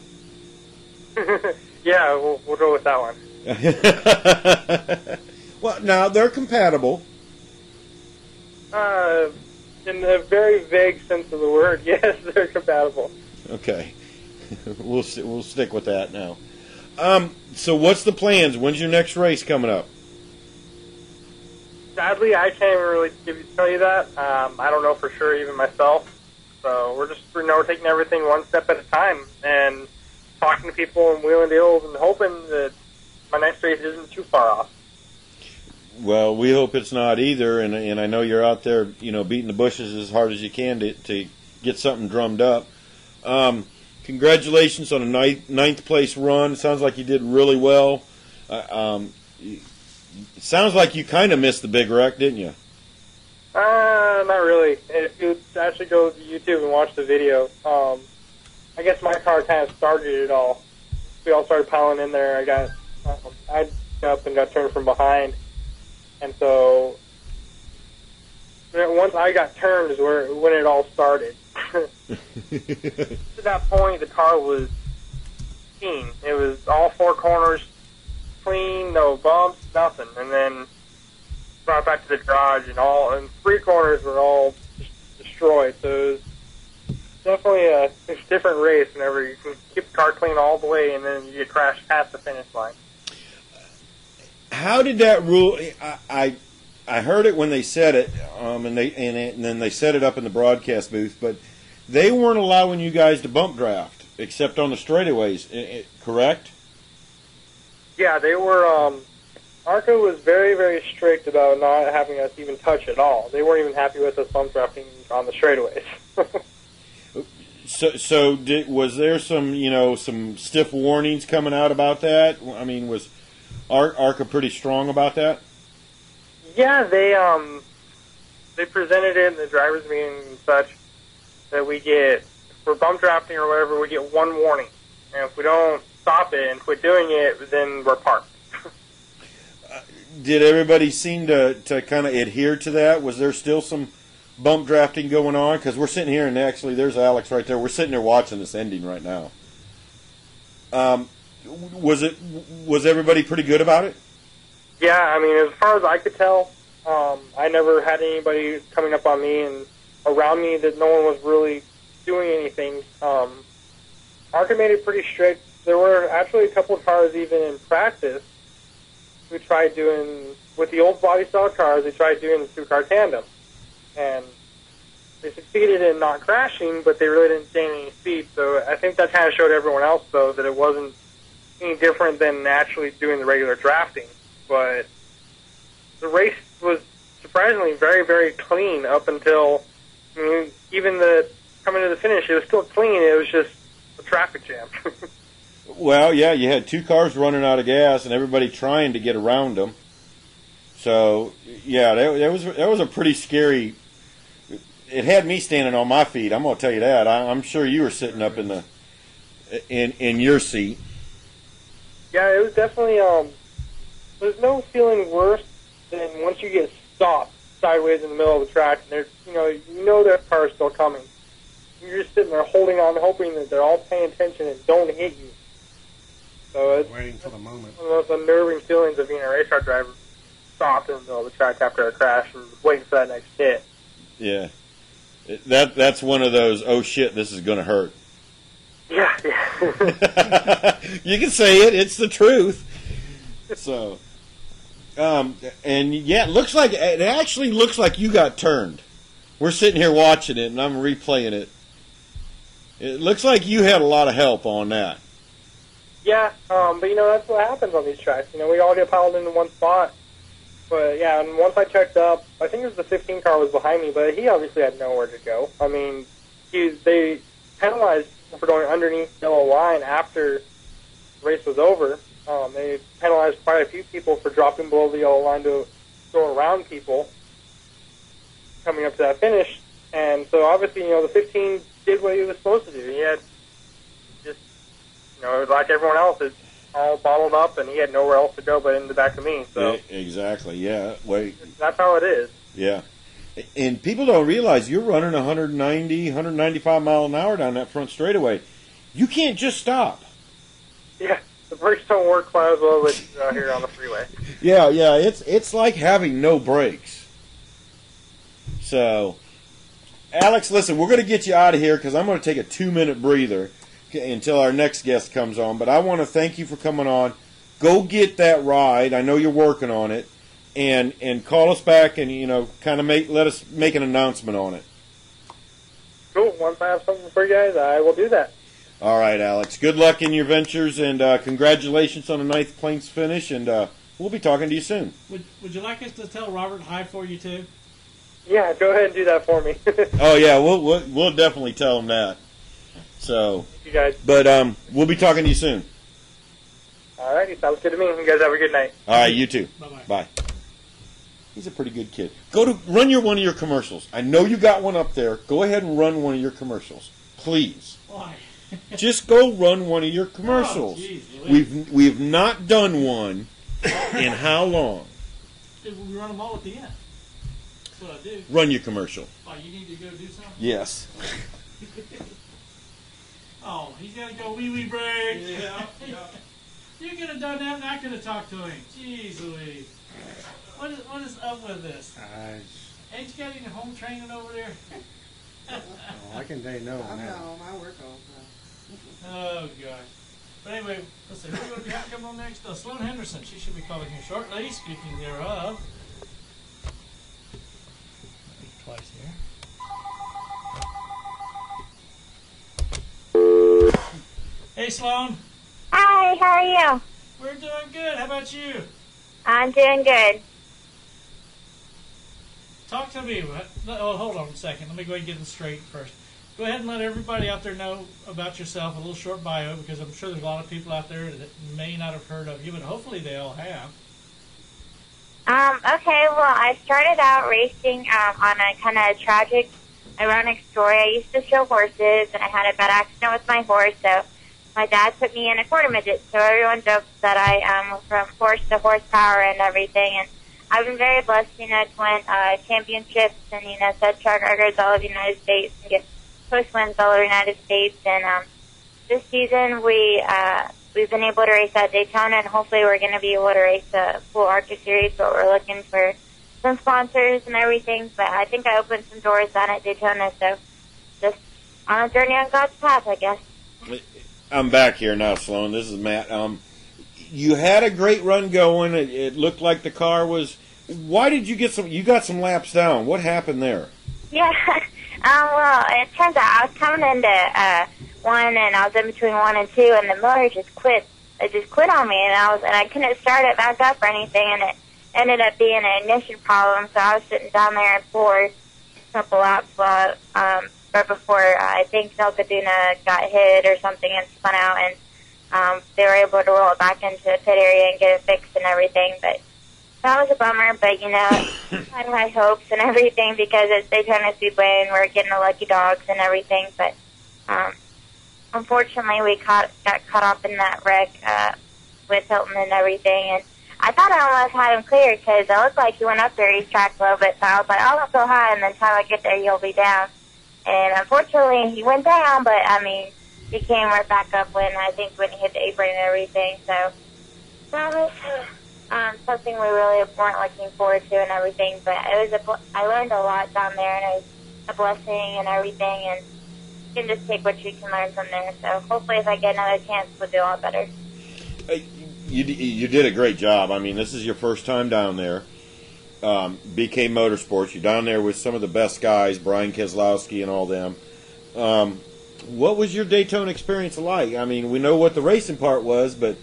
Yeah, we'll go with that one. Well, now they're compatible. In a very vague sense of the word, yes, they're compatible. Okay, we'll stick with that now. So what's the plans? When's your next race coming up? Sadly, I can't even really tell you that. I don't know for sure, even myself. So we're just taking everything one step at a time and talking to people and wheeling deals and hoping that my next race isn't too far off. Well, we hope it's not either, and I know you're out there, beating the bushes as hard as you can to get something drummed up. Congratulations on a ninth place run. It sounds like you did really well. It sounds like you kind of missed the big wreck, didn't you? Not really. If you actually go to YouTube and watch the video, I guess my car kind of started it all. We all started piling in there. I got up and got turned from behind. And so once I got turned is when it all started. To that point, the car was clean. It was all four corners clean, no bumps, nothing. And then brought back to the garage, and three corners were all destroyed. So it was definitely a different race whenever you can keep the car clean all the way and then you get crashed past the finish line. How did that rule? I heard it when they said it, and then they set it up in the broadcast booth. But they weren't allowing you guys to bump draft except on the straightaways. Correct? Yeah, they were. ARCA was very, very strict about not having us even touch at all. They weren't even happy with us bump drafting on the straightaways. So was there some stiff warnings coming out about that? I mean, was ARCA pretty strong about that? Yeah, they presented it in the drivers' meeting and such that if we're bump drafting or whatever, we get one warning. And if we don't stop it and quit doing it, then we're parked. Did everybody seem to kind of adhere to that? Was there still some bump drafting going on? Because we're sitting here, and actually there's Alex right there. We're sitting there watching this ending right now. Was everybody pretty good about it? Yeah, I mean, as far as I could tell, I never had anybody coming up on me and around me that no one was really doing anything. ARCA made it pretty strict. There were actually a couple of cars even in practice who tried doing, with the old body style cars, they tried doing the two-car tandem. And they succeeded in not crashing, but they really didn't gain any speed. So I think that kind of showed everyone else, though, that it wasn't any different than actually doing the regular drafting. But the race was surprisingly very, very clean up until, even coming to the finish, it was still clean. It was just a traffic jam. Well, yeah, you had two cars running out of gas and everybody trying to get around them. So, yeah, that was a pretty scary. it had me standing on my feet. I'm going to tell you that. I'm sure you were sitting up in your seat. Yeah, it was definitely. There's no feeling worse than once you get stopped sideways in the middle of the track, and there's, you know that car is still coming. You're just sitting there holding on, hoping that they're all paying attention and don't hit you. So it's waiting for the moment. One of the most unnerving feelings of being a race car driver, stopped in the middle of the track after a crash and waiting for that next hit. Yeah, that's one of those. Oh shit, this is going to hurt. Yeah. You can say it. It's the truth. So, and yeah, it actually looks like you got turned. We're sitting here watching it, and I'm replaying it. It looks like you had a lot of help on that. Yeah, but that's what happens on these tracks. We all get piled into one spot. But yeah, and once I checked up, I think it was the 15 car was behind me, but he obviously had nowhere to go. I mean, they penalized for going underneath the yellow line after the race was over. They penalized quite a few people for dropping below the yellow line to go around people coming up to that finish. And so obviously, the 15 did what he was supposed to do. He had just, like everyone else, it's all bottled up, and he had nowhere else to go but in the back of me. So yeah, exactly, yeah. Wait. That's how it is. Yeah. And people don't realize you're running 190, 195 mile an hour down that front straightaway. You can't just stop. Yeah, the brakes don't work quite as well as out here on the freeway. Yeah, it's like having no brakes. So, Alex, listen, we're going to get you out of here because I'm going to take a 2-minute breather until our next guest comes on. But I want to thank you for coming on. Go get that ride. I know you're working on it. And call us back and, kind of let us make an announcement on it. Cool. Once I have something for you guys, I will do that. All right, Alex. Good luck in your ventures, and congratulations on the 9th place finish, and we'll be talking to you soon. Would you like us to tell Robert hi for you, too? Yeah, go ahead and do that for me. Oh, yeah, we'll definitely tell him that. So, thank you guys. But we'll be talking to you soon. All righty, sounds good to me. You guys have a good night. All right, you too. Bye-bye. Bye. He's a pretty good kid. Run one of your commercials. I know you got one up there. Go ahead and run one of your commercials, please. Why? Just go run one of your commercials. Oh, we've not done one in how long? We run them all at the end. That's what I do. Run your commercial. Oh, you need to go do something? Yes. Oh, he's got to go wee break. Yeah. You could have done that and I could have talked to him. Jeez Louise. What is up with this? Ain't you got any home training over there? I can tell you no on that. No, my work all Oh, gosh. But anyway, let's see. Who's going to be coming on next? Sloan Henderson. She should be calling here shortly. Speaking thereof. Twice here. Hey, Sloan. Hi, how are you? We're doing good. How about you? I'm doing good. Talk to me. Oh, hold on a second. Let me go ahead and get this straight first. Go ahead and let everybody out there know about yourself, a little short bio, because I'm sure there's a lot of people out there that may not have heard of you, but hopefully they all have. Okay, well, I started out racing on a kind of tragic, ironic story. I used to show horses, and I had a bad accident with my horse, so my dad put me in a quarter midget. So everyone jokes that I was from horse to horsepower and everything, and I've been very blessed, to win championships and, set track records all over the United States and get push wins all over the United States. And this season we've been able to race at Daytona, and hopefully we're going to be able to race the full ARCA series, but we're looking for some sponsors and everything. But I think I opened some doors down at Daytona, so just on a journey on God's path, I guess. I'm back here now, Sloan. This is Matt. You had a great run going. It looked like the car was. Why did you get some? You got some laps down. What happened there? Yeah. Well, it turns out I was coming into one, and I was in between 1 and 2, and the motor just quit. It just quit on me, and I couldn't start it back up or anything, and it ended up being an ignition problem. So I was sitting down there for a couple laps right before I think Nelcaduna got hit or something and spun out, and they were able to roll it back into the pit area and get it fixed and everything. But that was a bummer, but, you know, I had high hopes and everything because it's Daytona Speedway and we're getting the lucky dogs and everything, but unfortunately we got caught up in that wreck with Hilton and everything, and I thought I almost had him cleared because it looked like he went up the racetrack a little bit, so I was like, oh, that's so high, and then time I get there, he'll be down. And unfortunately, he went down, but, I mean, he came right back up when he hit the apron and everything, so that was something we really weren't looking forward to and everything, but it was I learned a lot down there, and it was a blessing and everything, and you can just take what you can learn from there, so hopefully if I get another chance, we'll do a lot better. You did a great job. I mean, this is your first time down there. BK Motorsports. You're down there with some of the best guys, Brian Keselowski and all them. What was your Daytona experience like? I mean, we know what the racing part was, but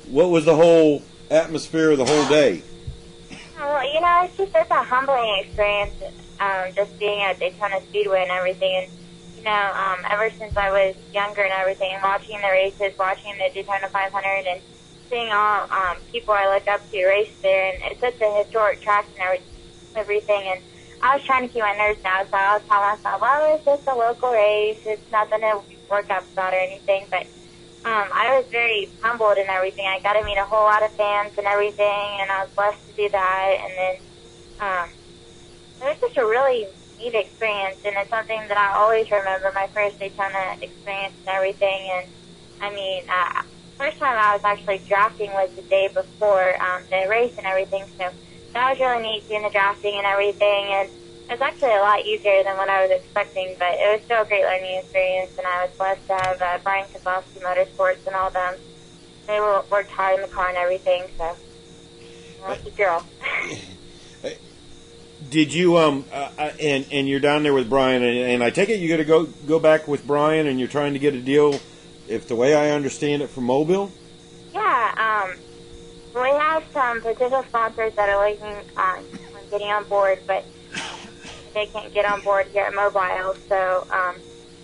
what was the whole atmosphere of the whole day? Well, you know, it's just such a humbling experience, just being at Daytona Speedway and everything. And, you know, ever since I was younger and everything, watching the races, watching the Daytona 500, and seeing all people I look up to race there, and it's such a historic track and everything. And I was trying to keep my nerves down, so I was telling myself, well, it's just a local race. It's nothing to work up about or anything. But I was very humbled and everything. I got to meet a whole lot of fans and everything, and I was blessed to do that. And then it was just a really neat experience, and it's something that I always remember, my first Daytona experience and everything. And, I mean, first time I was actually drafting was the day before the race and everything, so that was really neat doing the drafting and everything, and it was actually a lot easier than what I was expecting, but it was still a great learning experience, and I was blessed to have Brian Keselowski Motorsports and all them. They worked hard in the car and everything, so that's a girl. Did you and you're down there with Brian, and I take it you're going to go back with Brian, and you're trying to get a deal, if the way I understand it, for Mobile? Yeah, we have some potential sponsors that are looking on getting on board, but they can't get on board here at Mobile. So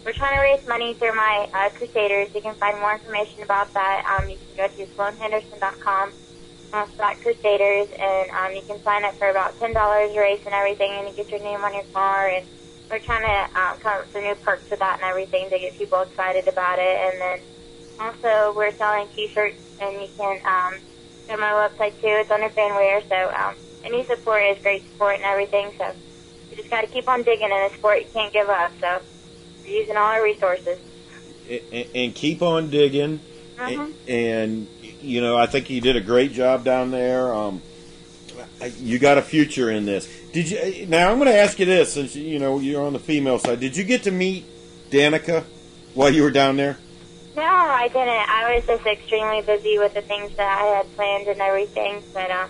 we're trying to raise money through my Crusaders. You can find more information about that. You can go to SloanHenderson.com/Crusaders, and you can sign up for about $10 a race and everything, and you get your name on your car. And we're trying to come up with some new perks with that and everything to get people excited about it. And then also we're selling T-shirts, and you can go to my website too. It's under Fanwear, so any support is great support and everything. So you just got to keep on digging in the sport. You can't give up. So we're using all our resources. And keep on digging. And you know, I think you did a great job down there. You got a future in this. Did you? Now I'm going to ask you this, since you know you're on the female side. Did you get to meet Danica while you were down there? No, I didn't. I was just extremely busy with the things that I had planned and everything. But I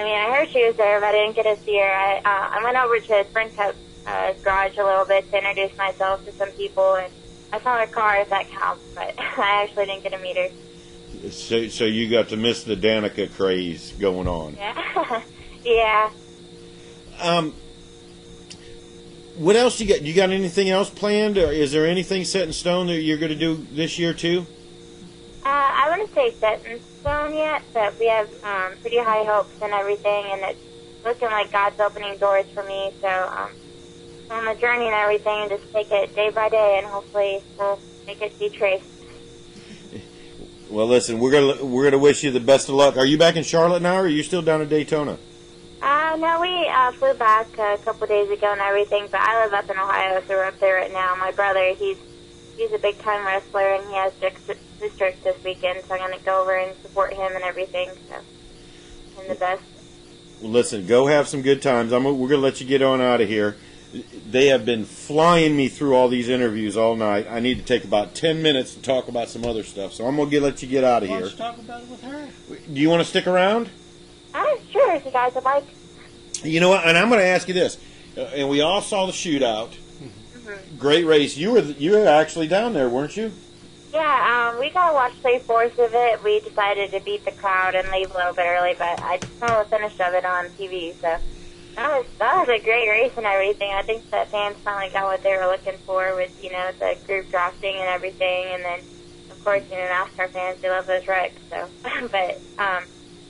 mean, I heard she was there, but I didn't get to see her. I went over to Sprint Cup garage a little bit to introduce myself to some people, and I saw her car, if that counts. But I actually didn't get to meet her. So you got to miss the Danica craze going on. Yeah. Yeah. What else you got? You got anything else planned, or is there anything set in stone that you're going to do this year too? I wouldn't say set in stone yet, but we have pretty high hopes and everything, and it's looking like God's opening doors for me. So on the journey and everything, and just take it day by day, and hopefully we'll make it Beach Race. Well, listen, we're gonna wish you the best of luck. Are you back in Charlotte now, or are you still down in Daytona? No, we flew back a couple days ago and everything, but I live up in Ohio, so we're up there right now. My brother, he's a big-time wrestler, and he has district this weekend, so I'm going to go over and support him and everything, so I'm the best. Well, listen, go have some good times. We're going to let you get on out of here. They have been flying me through all these interviews all night. I need to take about 10 minutes to talk about some other stuff, so I'm going to let you get out of here. Let's talk about it with her. Do you want to stick around? Sure, if you guys would like. You know what? And I'm going to ask you this. And we all saw the shootout. Mm-hmm. Great race. You were actually down there, weren't you? Yeah, we got to watch 3/4 of it. We decided to beat the crowd and leave a little bit early, but I saw the finish of it on TV, so that was a great race and everything. I think that fans finally got what they were looking for with, you know, the group drafting and everything, and then, of course, you know, NASCAR fans, they love those wrecks, so, but,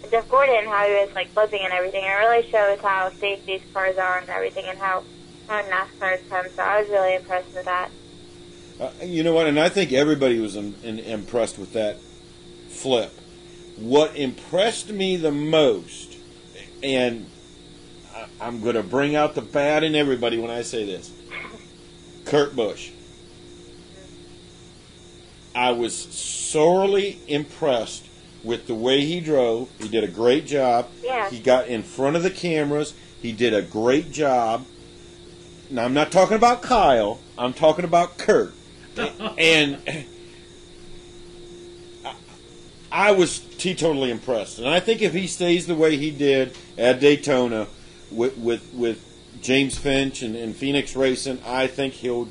Jeff Gordon, how he was like flipping and everything. It really shows how safe these cars are and everything, and how NASCAR's come. So I was really impressed with that. You know what? And I think everybody was impressed with that flip. What impressed me the most, and I'm going to bring out the bad in everybody when I say this, Kurt Busch. I was sorely impressed with the way he drove. He did a great job. Yeah. He got in front of the cameras. He did a great job. Now, I'm not talking about Kyle. I'm talking about Kurt. And I was teetotally impressed. And I think if he stays the way he did at Daytona with James Finch and Phoenix Racing, I think he'll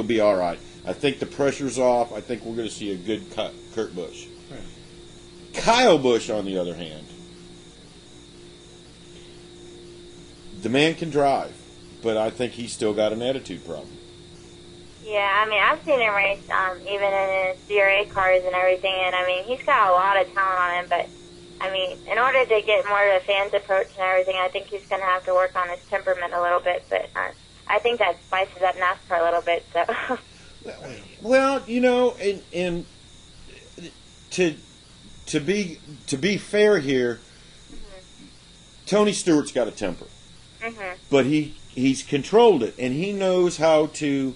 be all right. I think the pressure's off. I think we're going to see a good Kurt Busch. Right. Kyle Busch, on the other hand, the man can drive, but I think he's still got an attitude problem. Yeah, I mean, I've seen him race even in his CRA cars and everything, and I mean, he's got a lot of talent on him, but I mean, in order to get more of a fan's approach and everything, I think he's going to have to work on his temperament a little bit, but I think that spices up NASCAR a little bit, so... Well, you know, and to be fair here, Tony Stewart's got a temper, but he's controlled it, and he knows how to.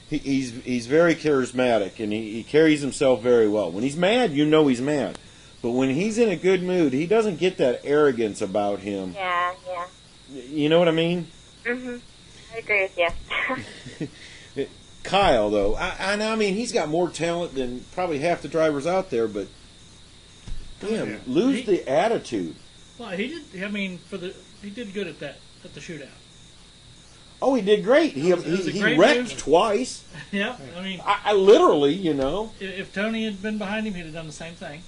He's very charismatic, and he carries himself very well. When he's mad, you know he's mad, but when he's in a good mood, he doesn't get that arrogance about him. Yeah. You know what I mean? I agree with you. Kyle, though, I mean, he's got more talent than probably half the drivers out there, but lose the attitude. Well, he did. I mean, he did good at that at the shootout. Oh, he did great. He wrecked move. Twice. Yeah, I mean, I literally, you know. If Tony had been behind him, he'd have done the same thing.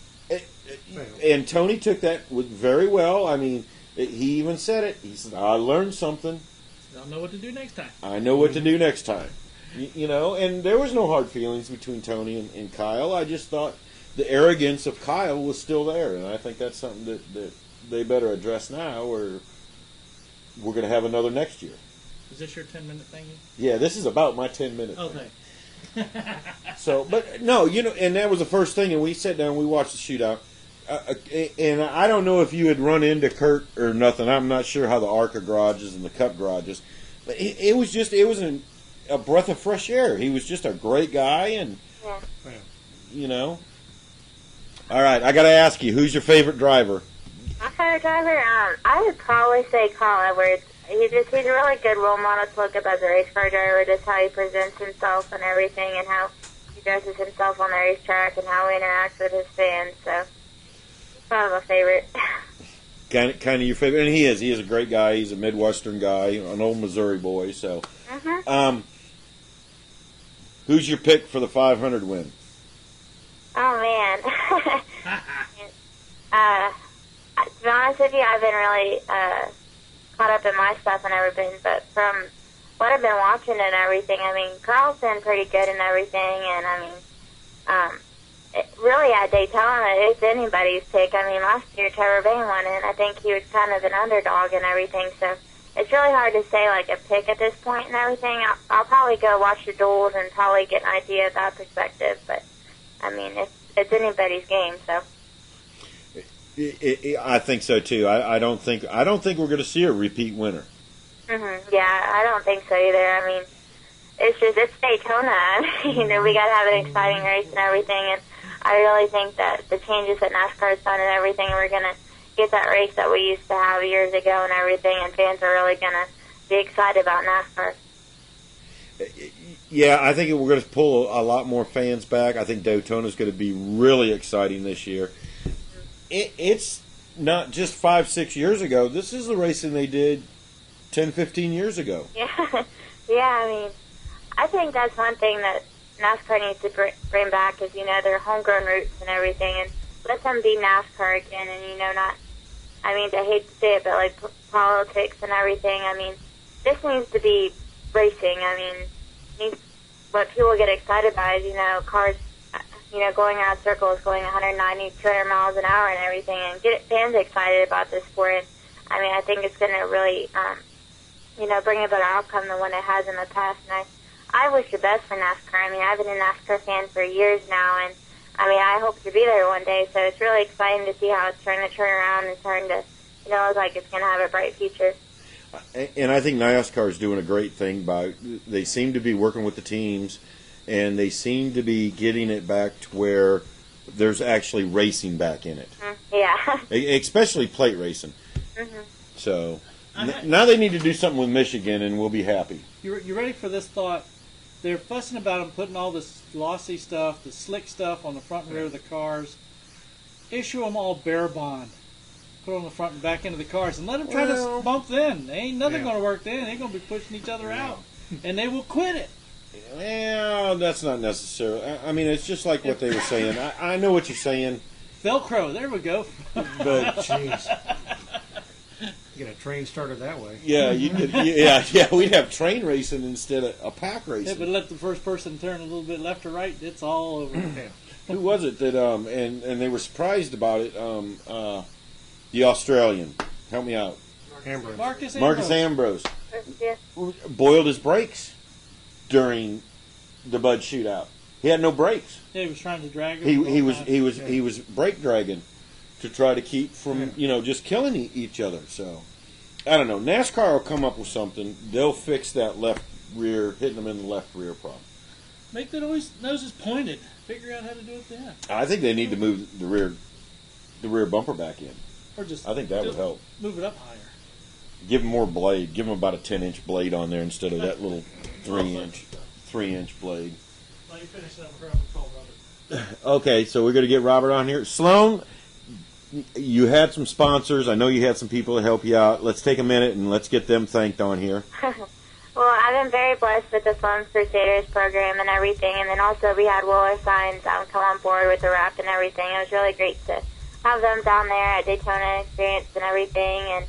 And Tony took that very well. I mean, he even said it. He said, "I learned something. I'll know what to do next time." I know what to do next time. You know, and there was no hard feelings between Tony and Kyle. I just thought the arrogance of Kyle was still there, and I think that's something that they better address now, or we're going to have another next year. Is this your 10-minute thingy? Yeah, this is about my 10-minute Okay. So, but no, you know, and that was the first thing, and we sat down, we watched the shootout, and I don't know if you had run into Kurt or nothing. I'm not sure how the ARCA garages and the Cup garages, but it was a breath of fresh air. He was just a great guy, and you know. All right, I got to ask you, who's your favorite driver? My favorite driver, I would probably say Kyle Edwards. He's a really good role model to look up as a race car driver, just how he presents himself and everything, and how he dresses himself on the racetrack, and how he interacts with his fans. So, he's probably my favorite. Kind of your favorite, and he is a great guy. He's a Midwestern guy, an old Missouri boy. So, who's your pick for the 500 win? Oh man, to be honest with you, I've been really caught up in my stuff and everything, but from what I've been watching and everything, I mean, Carl's been pretty good and everything, and I mean, really at Daytona, it's anybody's pick. I mean, last year Trevor Bayne won it, and I think he was kind of an underdog and everything, so it's really hard to say, like, a pick at this point and everything. I'll probably go watch the duels and probably get an idea of that perspective, but, I mean, it's anybody's game, so. I think so too. I don't think we're going to see a repeat winner. Yeah, I don't think so either. I mean, it's Daytona. You know, we got to have an exciting race and everything, and I really think that the changes that NASCAR has done and everything, we're going to get that race that we used to have years ago and everything, and fans are really going to be excited about NASCAR. Yeah, I think we're going to pull a lot more fans back. I think Daytona is going to be really exciting this year. It's not just 5-6 years ago. This is the racing they did 10-15 years ago. Yeah, I mean, I think that's one thing that NASCAR needs to bring back is, you know, their homegrown roots and everything, and let them be NASCAR again, and, you know, not, I mean, I hate to say it, but, like, politics and everything, I mean, this needs to be racing. I mean, what people get excited by is, you know, cars going out circles, going 190, 200 miles an hour and everything, and get fans excited about this sport. And, I mean, I think it's going to really, bring a better outcome than what it has in the past. And I wish the best for NASCAR. I mean, I've been a NASCAR fan for years now, and I mean, I hope to be there one day. So it's really exciting to see how it's starting to turn around and starting to, look like it's going to have a bright future. And I think NASCAR is doing a great thing they seem to be working with the teams, and they seem to be getting it back to where there's actually racing back in it. Yeah. Especially plate racing. Mm-hmm. So now they need to do something with Michigan, and we'll be happy. You ready for this thought? They're fussing about them putting all this glossy stuff, the slick stuff on the front and rear of the cars. Issue them all bare bond. Put on the front and back end of the cars and let them try to bump then. Ain't nothing going to work then. They're going to be pushing each other out. And they will quit it. Well, that's not necessary. I mean, it's just like what they were saying. I know what you're saying. Velcro, there we go. But jeez. Get a train started that way. Yeah, you could. Yeah. We'd have train racing instead of a pack racing. Yeah, but let the first person turn a little bit left or right. It's all over. Who was it that? And they were surprised about it. The Australian. Help me out. Ambrose. Marcus Ambrose Yeah. boiled his brakes during the Bud shootout. He had no brakes. Yeah, he was trying to drag it. He was brake dragging to try to keep from just killing each other. So I don't know. NASCAR will come up with something. They'll fix that left rear, hitting them in the left rear problem. Make the noses pointed. Figure out how to do it then. I think they need to move the rear bumper back in. Or just I think that would help. Move it up higher. Give them more blade. Give them about a 10-inch blade on there instead of that little 3-inch blade. Let you finish that. We're going to call Robert. Okay, so we're going to get Robert on here. Sloan, you had some sponsors. I know you had some people to help you out. Let's take a minute and let's get them thanked on here. Well, I've been very blessed with the Sloan Crusaders program and everything, and then also we had Wooler Signs come on board with the wrap and everything. It was really great to have them down there at Daytona Experience and everything, and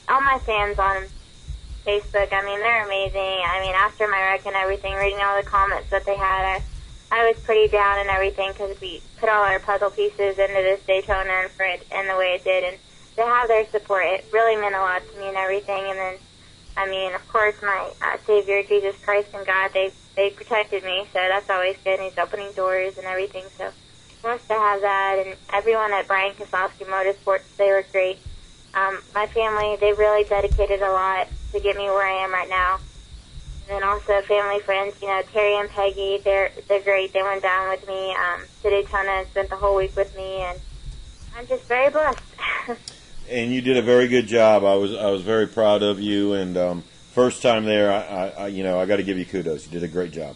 all my fans on Facebook, I mean, they're amazing. I mean, after my wreck and everything, reading all the comments that they had, I was pretty down and everything because we put all our puzzle pieces into this Daytona and for it and the way it did, and to have their support, it really meant a lot to me and everything. And then, I mean, of course, my Savior, Jesus Christ, and God, they protected me, so that's always good. And He's opening doors and everything, so blessed to have that. And everyone at Brian Kosowski Motorsports, they were great. My family, they really dedicated a lot to get me where I am right now. And then also family, friends, Terry and Peggy, they're great. They went down with me to Daytona and spent the whole week with me, and I'm just very blessed. And you did a very good job. I was very proud of you. And first time there, I got to give you kudos. You did a great job.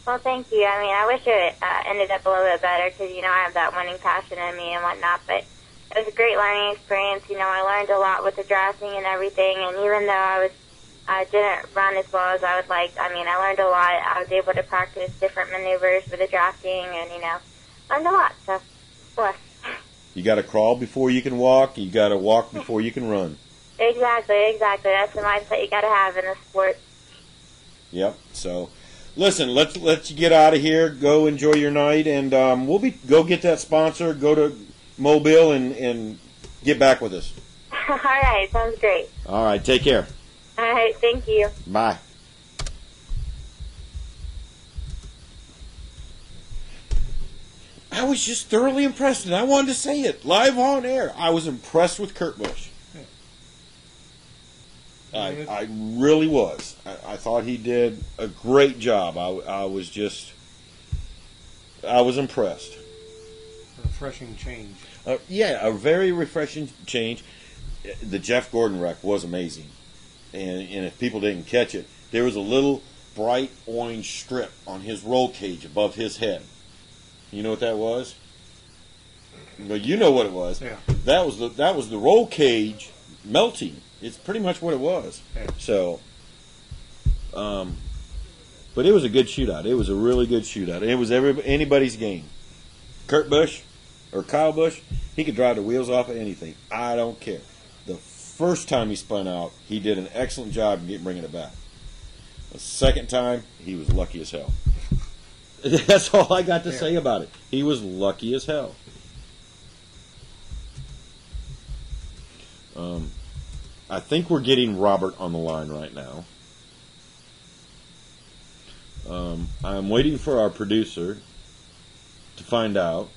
Well, thank you. I mean, I wish it ended up a little bit better because I have that winning passion in me and whatnot. But it was a great learning experience. I learned a lot with the drafting and everything. And even though I didn't run as well as I would like, I mean, I learned a lot. I was able to practice different maneuvers with the drafting, and learned a lot. So, blessed. You got to crawl before you can walk. You got to walk before you can run. Exactly. That's the mindset you got to have in the sport. Yep. So, listen, let's you get out of here. Go enjoy your night, and go get that sponsor. Go to Mobile and get back with us. All right. Sounds great. All right. Take care. All right. Thank you. Bye. I was just thoroughly impressed, and I wanted to say it live on air. I was impressed with Kurt Busch. I really was. I thought he did a great job. I was impressed. Refreshing change. Yeah, a very refreshing change. The Jeff Gordon wreck was amazing. And if people didn't catch it, there was a little bright orange strip on his roll cage above his head. You know what that was? Well, you know what it was. Yeah. That was the roll cage melting. It's pretty much what it was. Yeah. So, but it was a good shootout. It was a really good shootout. It was anybody's game. Kurt Busch or Kyle Busch, he could drive the wheels off of anything. I don't care. The first time he spun out, he did an excellent job in bringing it back. The second time, he was lucky as hell. That's all I got to say about it. He was lucky as hell. I think we're getting Robert on the line right now. I'm waiting for our producer to find out.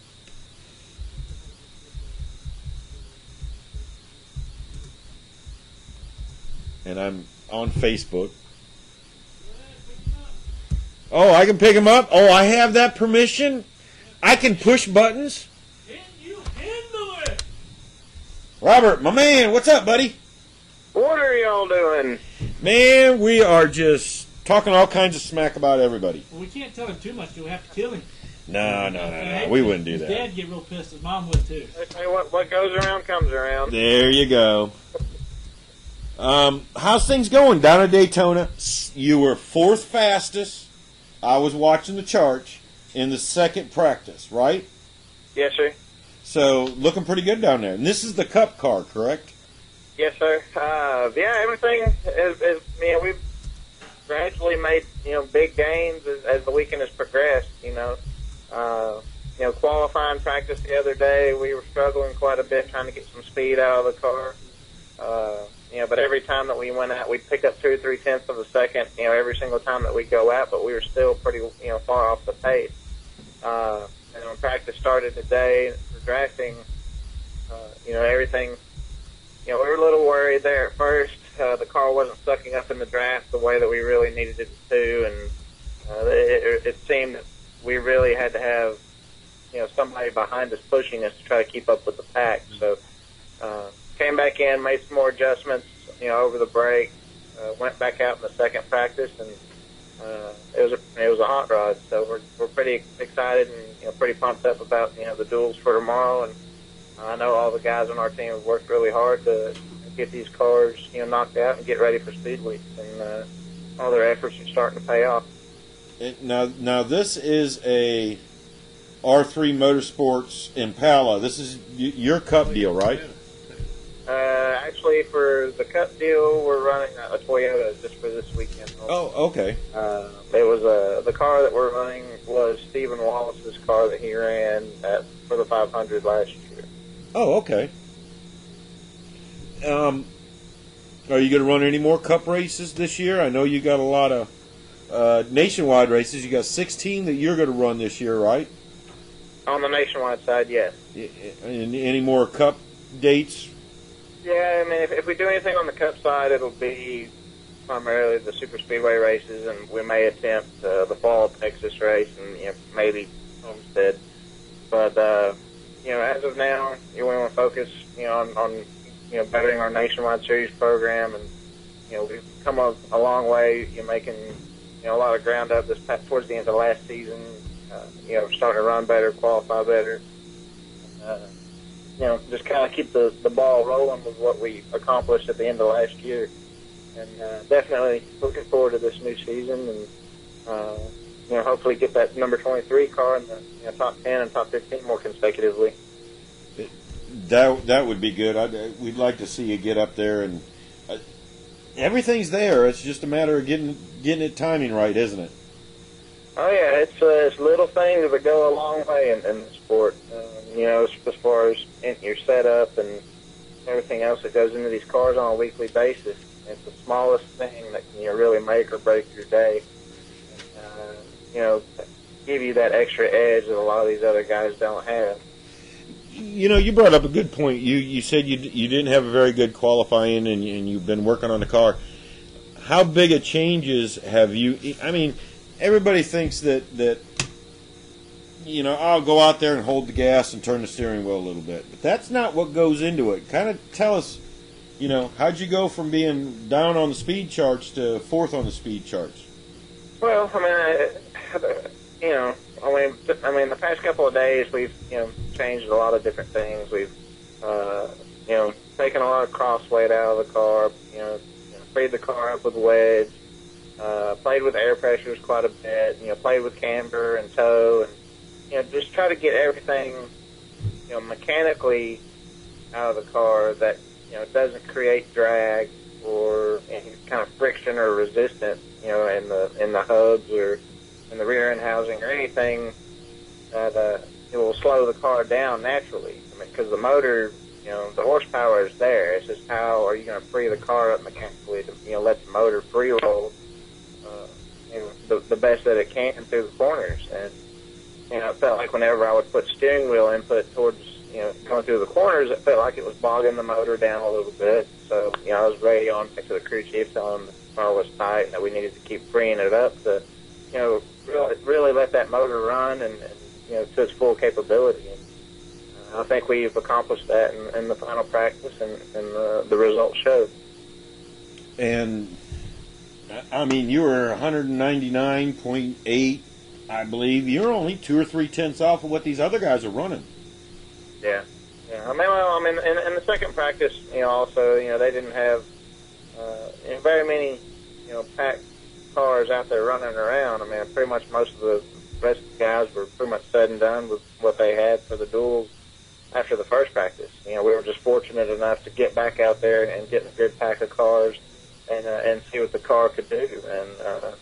And I'm on Facebook. Oh, I can pick him up? Oh, I have that permission? I can push buttons? Can you handle it? Robert, my man, what's up, buddy? What are y'all doing? Man, we are just talking all kinds of smack about everybody. Well, we can't tell him too much. We have to kill him. No. We wouldn't do His that. dad get real pissed. His mom would too. I tell you what goes around comes around. There you go. How's things going down at Daytona? You were fourth fastest. I was watching the charts in the second practice, right? Yes, sir. So, looking pretty good down there. And this is the Cup car, correct? Yes, sir. Yeah, everything is we've gradually made, big gains as the weekend has progressed, qualifying practice the other day, we were struggling quite a bit trying to get some speed out of the car. But every time that we went out, we'd pick up 2 or 3 tenths of a second, every single time that we go out, but we were still pretty, far off the pace. And when practice started today, for drafting, everything, we were a little worried there at first. The car wasn't sucking up in the draft the way that we really needed it to, and it seemed that we really had to have, somebody behind us pushing us to try to keep up with the pack. So came back in, made some more adjustments, over the break, went back out in the second practice, and it was a hot rod. So we're pretty excited and pretty pumped up about the duels for tomorrow. And I know all the guys on our team have worked really hard to get these cars knocked out and get ready for Speed Week, and all their efforts are starting to pay off. Now this is a R3 Motorsports Impala. This is your Cup deal, right? Actually, for the Cup deal, we're running a Toyota just for this weekend. Oh, okay. It was the car that we're running was Stephen Wallace's car that he ran for the 500 last year. Oh, okay. Are you going to run any more Cup races this year? I know you got a lot of nationwide races. You got 16 that you're going to run this year, right? On the nationwide side, yes. Any more Cup dates? Yeah, I mean, if we do anything on the Cup side, it'll be primarily the super speedway races, and we may attempt the fall Texas race and maybe Homestead. But as of now, we want to focus on bettering our nationwide series program, and we've come a long way. Making a lot of ground up towards the end of last season. Starting to run better, qualify better. Just kind of keep the ball rolling with what we accomplished at the end of last year. And definitely looking forward to this new season, and hopefully get that number 23 car in the top 10 and top 15 more consecutively. That would be good. We'd like to see you get up there, and everything's there. It's just a matter of getting it timing right, isn't it? Oh yeah, it's little things that go a long way in the sport. As far as your setup and everything else that goes into these cars on a weekly basis. It's the smallest thing that can really make or break your day. Give you that extra edge that a lot of these other guys don't have. You brought up a good point. You said you didn't have a very good qualifying, and you've been working on the car. How big a changes have you? I mean, everybody thinks that I'll go out there and hold the gas and turn the steering wheel a little bit, but that's not what goes into it. Kind of tell us, how'd you go from being down on the speed charts to fourth on the speed charts? Well, the past couple of days we've changed a lot of different things. We've taken a lot of cross weight out of the car. Freed the car up with wedge. Played with air pressures quite a bit. Played with camber and tow, and just try to get everything mechanically out of the car that doesn't create drag or any kind of friction or resistance in the hubs or in the rear end housing or anything that it will slow the car down naturally. I mean, because the motor, you know, the horsepower is there. It's just how are you going to free the car up mechanically to, you know, let the motor free roll you know, the best that it can through the corners. And, you know, it felt like whenever I would put steering wheel input towards, you know, going through the corners, it felt like it was bogging the motor down a little bit. So, you know, I was radioing back to the crew chief telling him the car was tight and that we needed to keep freeing it up to, you know, really let that motor run and you know, to its full capability. And I think we've accomplished that in the final practice, and the results showed. And, I mean, you were 199.8, I believe. You're only 2 or 3 tenths off of what these other guys are running. Yeah. I mean, in the second practice, you know, also, you know, they didn't have you know, very many, you know, packed cars out there running around. I mean, pretty much most of the rest of the guys were pretty much said and done with what they had for the duels after the first practice. You know, we were just fortunate enough to get back out there and get a good pack of cars and see what the car could do. And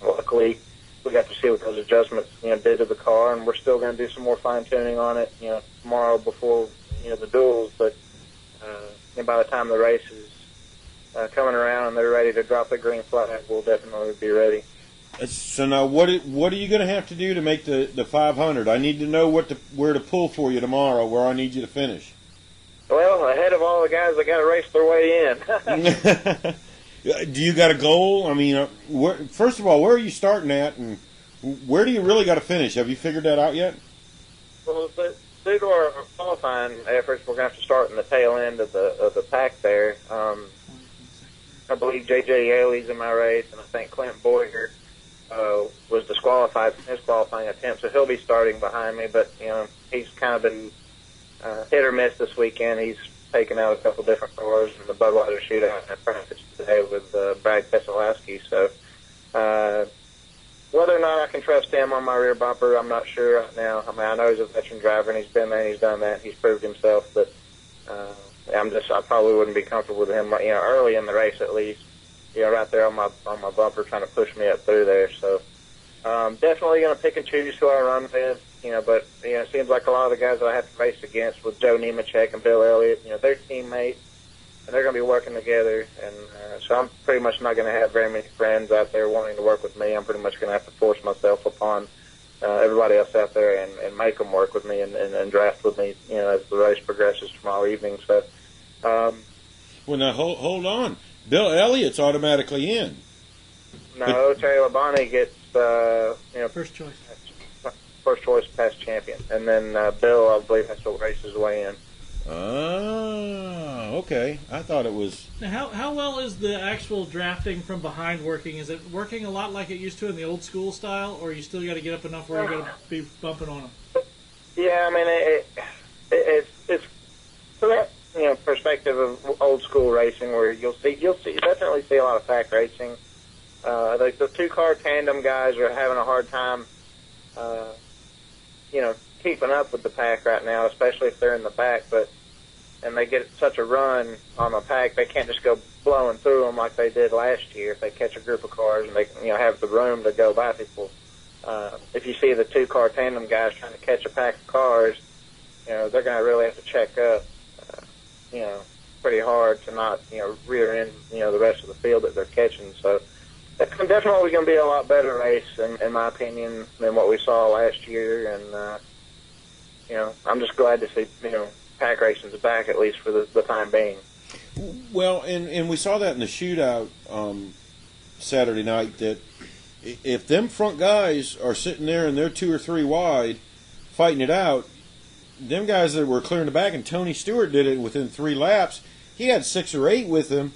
luckily, we got to see what those adjustments, you know, did to the car, and we're still going to do some more fine tuning on it, you know, tomorrow before, you know, the duels. But and by the time the race is coming around and they're ready to drop the green flag, we'll definitely be ready. So now, what are you going to have to do to make the 500? I need to know where to pull for you tomorrow, where I need you to finish. Well, ahead of all the guys that got to race their way in. Do you got a goal? I mean, first of all, where are you starting at, and where do you really got to finish? Have you figured that out yet? Well, due to our qualifying efforts, we're going to have to start in the tail end of the pack there. I believe J.J. Yaley's in my race, and I think Clint Boyer was disqualified from his qualifying attempt, so he'll be starting behind me. But, you know, he's kind of been hit or miss this weekend. He's taken out a couple different cars in the Budweiser shootout and practice today with Brad Keselowski. So whether or not I can trust him on my rear bumper, I'm not sure right now. I mean, I know he's a veteran driver, and he's been there and he's done that. He's proved himself, but I probably wouldn't be comfortable with him, you know, early in the race at least. You know, right there on my bumper, trying to push me up through there. So definitely going to pick and choose who I run with. You know, but you know, it seems like a lot of the guys that I have to race against with Joe Nemechek and Bill Elliott, you know, they're teammates, and they're going to be working together. And so I'm pretty much not going to have very many friends out there wanting to work with me. I'm pretty much going to have to force myself upon everybody else out there and make them work with me and draft with me, you know, as the race progresses tomorrow evening. So, well, now hold on. Bill Elliott's automatically in. No, Terry Labonte gets you know, First choice past champion, and then Bill, I believe, has to race his way in. Oh, okay. I thought it was. Now, how well is the actual drafting from behind working? Is it working a lot like it used to in the old school style, or you still got to get up enough where you're going to be bumping on them? Yeah, I mean, it's from that, you know, perspective of old school racing, where you'll definitely see a lot of pack racing. The 2-car tandem guys are having a hard time, you know, keeping up with the pack right now, especially if they're in the back. And they get such a run on the pack, they can't just go blowing through them like they did last year. If they catch a group of cars and they, you know, have the room to go by people. If you see the 2-car tandem guys trying to catch a pack of cars, you know, they're going to really have to check up, you know, pretty hard to not, you know, rear end, you know, the rest of the field that they're catching. So it's definitely going to be a lot better race, in my opinion, than what we saw last year. And, you know, I'm just glad to see, you know, pack racing's back, at least for the time being. Well, and we saw that in the shootout Saturday night, that if them front guys are sitting there and they're 2 or 3 wide fighting it out, them guys that were clearing the back, and Tony Stewart did it within 3 laps, he had 6 or 8 with him,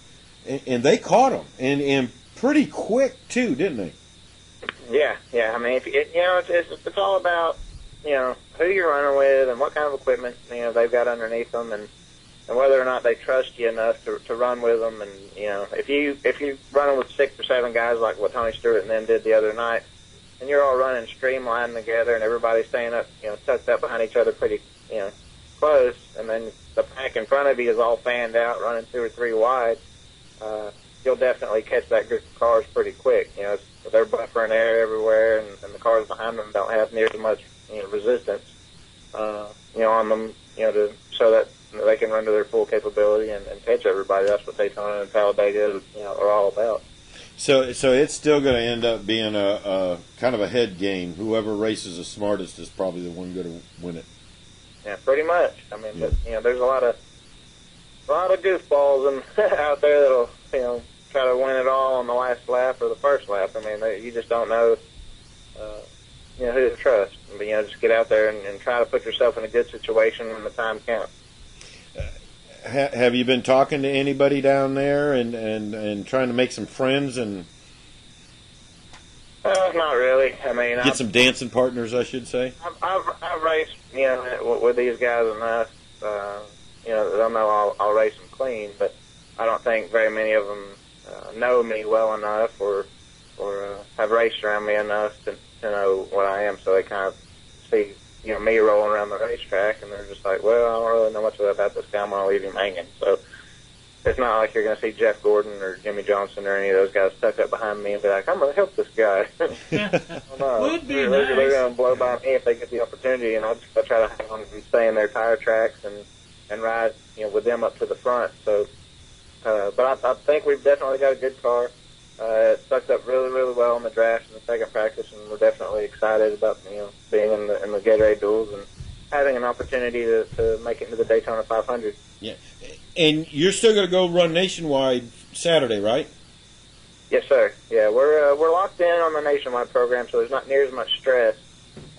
and they caught him, and pretty quick too, didn't they? Yeah. I mean, you know, it's all about, you know, who you're running with and what kind of equipment, you know, they've got underneath them, and whether or not they trust you enough to run with them. And, you know, if you're running with 6 or 7 guys like what Tony Stewart and them did the other night, and you're all running streamlined together and everybody's staying up, you know, tucked up behind each other pretty, you know, close, and then the pack in front of you is all fanned out running 2 or 3 wide, you'll definitely catch that group of cars pretty quick. You know, they're buffering air everywhere, and the cars behind them don't have near as much resistance on them, so that they can run to their full capability and catch everybody. That's what Daytona and Talladega are all about. So it's still going to end up being a kind of a head game. Whoever races the smartest is probably the one going to win it. Yeah, pretty much. I mean, but there's a lot of goofballs out there that'll try to win it all on the last lap or the first lap. I mean, you just don't know who to trust. But just get out there and try to put yourself in a good situation when the time counts. Have you been talking to anybody down there and trying to make some friends and not really. I mean, get some dancing partners, I should say. I've raced with these guys enough. They'll know I'll race them clean, but I don't think very many of them know me well enough or have raced around me enough to know what I am. So they kind of see me rolling around the racetrack, and they're just like, well, I don't really know much about this guy. I'm going to leave him hanging. So it's not like you're going to see Jeff Gordon or Jimmy Johnson or any of those guys stuck up behind me and be like, I'm going to help this guy. Would be they're nice. They're going to blow by me if they get the opportunity, and I'll try to hang on and stay in their tire tracks and ride with them up to the front. So, but I think we've definitely got a good car. It sucked up really, really well in the draft in the second practice, and we're definitely excited about being in the Gatorade duels and having an opportunity to make it into the Daytona 500. Yeah, and you're still going to go run nationwide Saturday, right? Yes, sir. Yeah, we're locked in on the nationwide program, so there's not near as much stress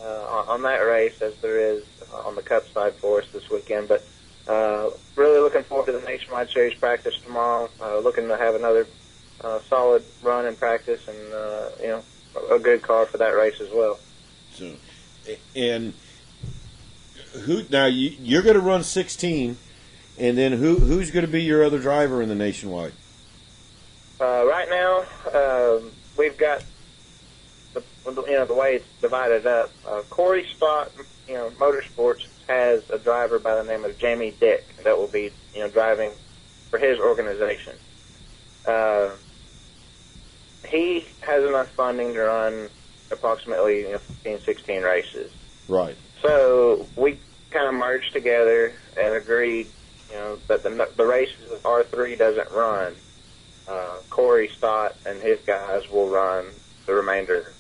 on that race as there is on the Cup side for us this weekend. But really looking forward to the nationwide series practice tomorrow. Looking to have another solid run in practice and a good car for that race as well. So, and who now you're going to run 16, and then who's going to be your other driver in the nationwide? Right now, we've got the way it's divided up. Corey Stott, Motorsports has a driver by the name of Jamie Dick that will be driving for his organization. He has enough funding to run approximately 15, 16 races. Right. So we kind of merged together and agreed, that the races that R3 doesn't run, Corey Stott and his guys will run the remainder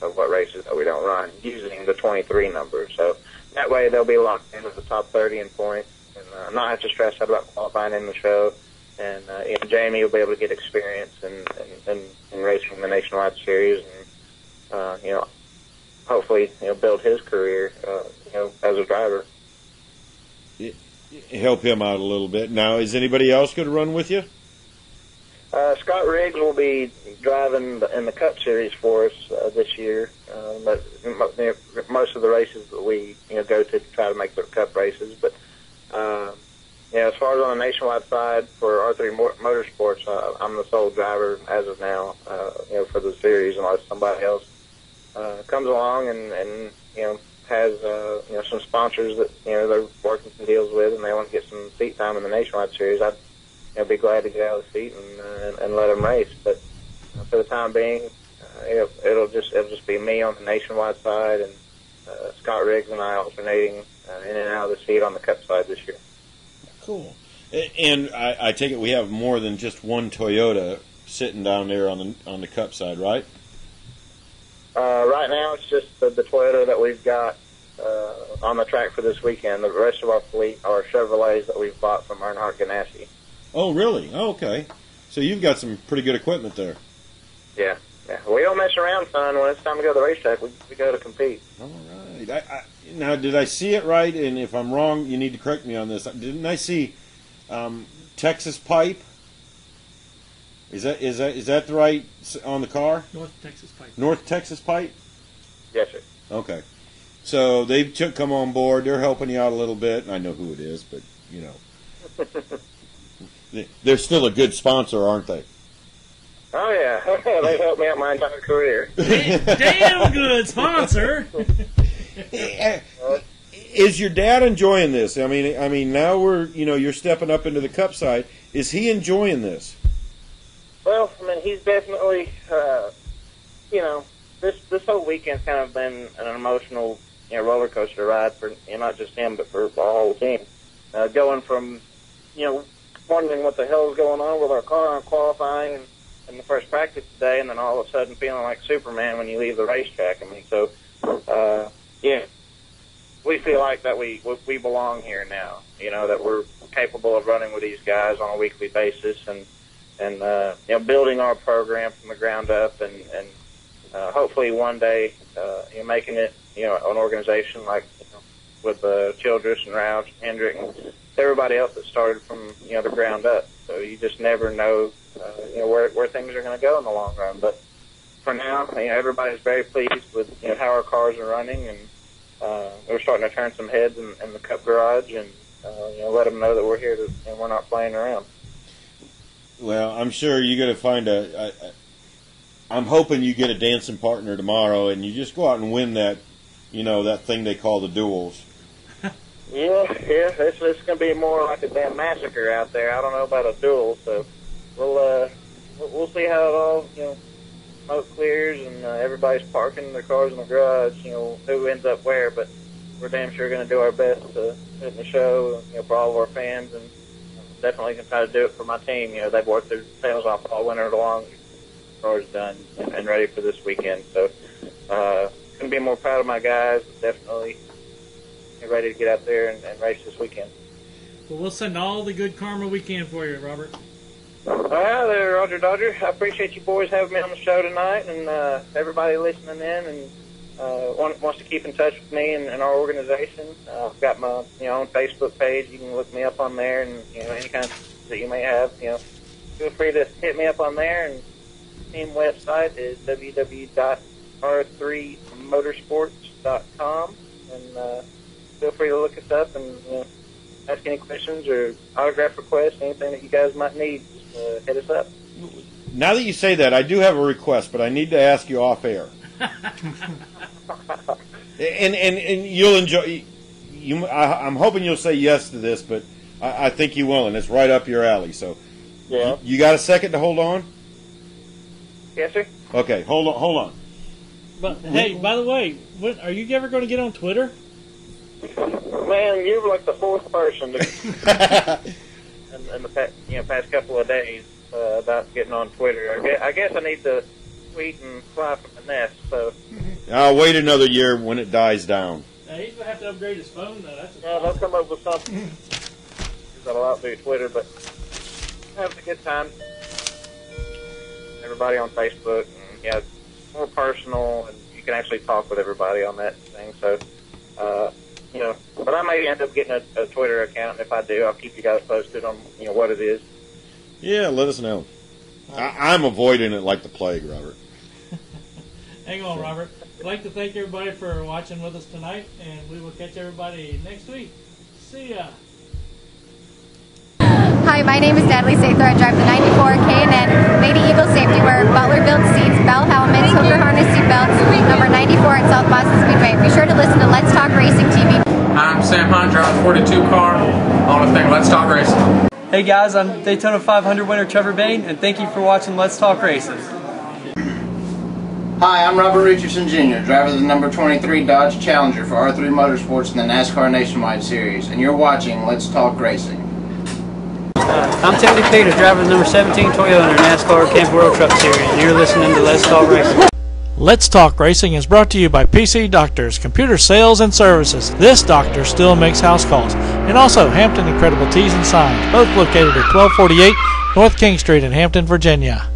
of what races that we don't run using the 23 number. So that way they'll be locked into the top 30 in points and not have to stress out about qualifying in the show. And Jamie will be able to get experience in racing the nationwide series, and hopefully build his career as a driver. Help him out a little bit. Now, is anybody else going to run with you? Scott Riggs will be driving in the Cup Series for us this year, but most of the races that we go to try to make the Cup races, but. As far as on the nationwide side for R3 Motorsports, I'm the sole driver as of now, for the series, unless somebody else comes along and has some sponsors that they're working some deals with, and they want to get some seat time in the nationwide series. I'd be glad to get out of the seat and let them race. But for the time being, it'll just be me on the nationwide side, and Scott Riggs and I alternating in and out of the seat on the Cup side this year. Cool. And I take it we have more than just one Toyota sitting down there on the Cup side, right? Right now, it's just the Toyota that we've got on the track for this weekend. The rest of our fleet are Chevrolets that we've bought from Earnhardt Ganassi. Oh, really? Oh, okay. So you've got some pretty good equipment there. Yeah. We don't mess around, son. When it's time to go to the racetrack, we go to compete. All right. Now, did I see it right? And if I'm wrong, you need to correct me on this. Didn't I see Texas Pipe? Is that the right on the car? North Texas Pipe. North Texas Pipe? Yes, sir. Okay. So they've come on board. They're helping you out a little bit. I know who it is, but they're still a good sponsor, aren't they? Oh yeah, they've helped me out my entire career. Damn good sponsor. Is your dad enjoying this? I mean, now you're stepping up into the Cup side. Is he enjoying this? Well, he's definitely this whole weekend's kind of been an emotional roller coaster ride for not just him but for the whole team. Going from wondering what the hell is going on with our car on qualifying in the first practice today, and then all of a sudden feeling like Superman when you leave the racetrack. I mean, so we feel like that we belong here now. That we're capable of running with these guys on a weekly basis, and building our program from the ground up, and hopefully one day making it an organization like with Childress and Roush, Hendrick, and everybody else that started from the ground up. So you just never know where things are going to go in the long run. But for now, everybody's very pleased with how our cars are running, and we're starting to turn some heads in the Cup garage, and let them know that we're here and we're not playing around. Well, I'm sure you're going to find I'm hoping you get a dancing partner tomorrow, and you just go out and win that, that thing they call the duels. Yeah, it's going to be more like a damn massacre out there. I don't know about a duel, so we'll see how it all smoke clears and everybody's parking their cars in the garage. Who ends up where, but we're damn sure going to do our best to put in the show, for all of our fans, and definitely going to try to do it for my team. They've worked their tails off all winter long. Cars done and ready for this weekend. So couldn't be more proud of my guys. Definitely ready to get out there and race this weekend. Well, we'll send all the good karma we can for you, Robert. All right, there, Roger Dodger. I appreciate you boys having me on the show tonight, and everybody listening in and wants to keep in touch with me and our organization. I've got my own Facebook page. You can look me up on there, and any kind of that you may have. Feel free to hit me up on there. And team website is www.r3motorsports.com, and feel free to look us up and ask any questions or autograph requests, anything that you guys might need. Just hit us up. Now that you say that, I do have a request, but I need to ask you off air. and you'll enjoy. I'm hoping you'll say yes to this, but I think you will, and it's right up your alley. So, yeah, you got a second to hold on? Yes, sir. Okay, hold on. But hey, by the way, are you ever going to get on Twitter? Man, you're like the fourth person in the past couple of days about getting on Twitter. I guess I need to tweet and fly from the nest. So I'll wait another year when it dies down. Now, he's going to have to upgrade his phone, though. They'll come up with something that'll outdo Twitter, but have a good time. Everybody on Facebook, and it's more personal, and you can actually talk with everybody on that thing. So, but I may end up getting a Twitter account, and if I do, I'll keep you guys posted on what it is. Yeah, let us know. I'm avoiding it like the plague, Robert. Hang on, Robert. I'd like to thank everybody for watching with us tonight, and we will catch everybody next week. See ya. Hi, my name is Natalie Sather. I drive the 94 K&N Lady Eagle Safety Wear, Butler built seats, Bell helmets, hooker harness seat belts, number 94 at South Boston Speedway. Be sure to listen to Let's Talk Racing TV. I'm Sam Hunt, driving 42 car on the thing Let's Talk Racing. Hey guys, I'm Daytona 500 winner Trevor Bayne, and thank you for watching Let's Talk Racing. Hi, I'm Robert Richardson Jr., driver of the number 23 Dodge Challenger for R3 Motorsports in the NASCAR Nationwide Series, and you're watching Let's Talk Racing. I'm Tony Peter, driver of the number 17 Toyota NASCAR Camp World Truck Series, and you're listening to Let's Talk Racing. Let's Talk Racing is brought to you by PC Doctors, Computer Sales and Services. This doctor still makes house calls. And also Hampton Incredible Tees and Signs, both located at 1248 North King Street in Hampton, Virginia.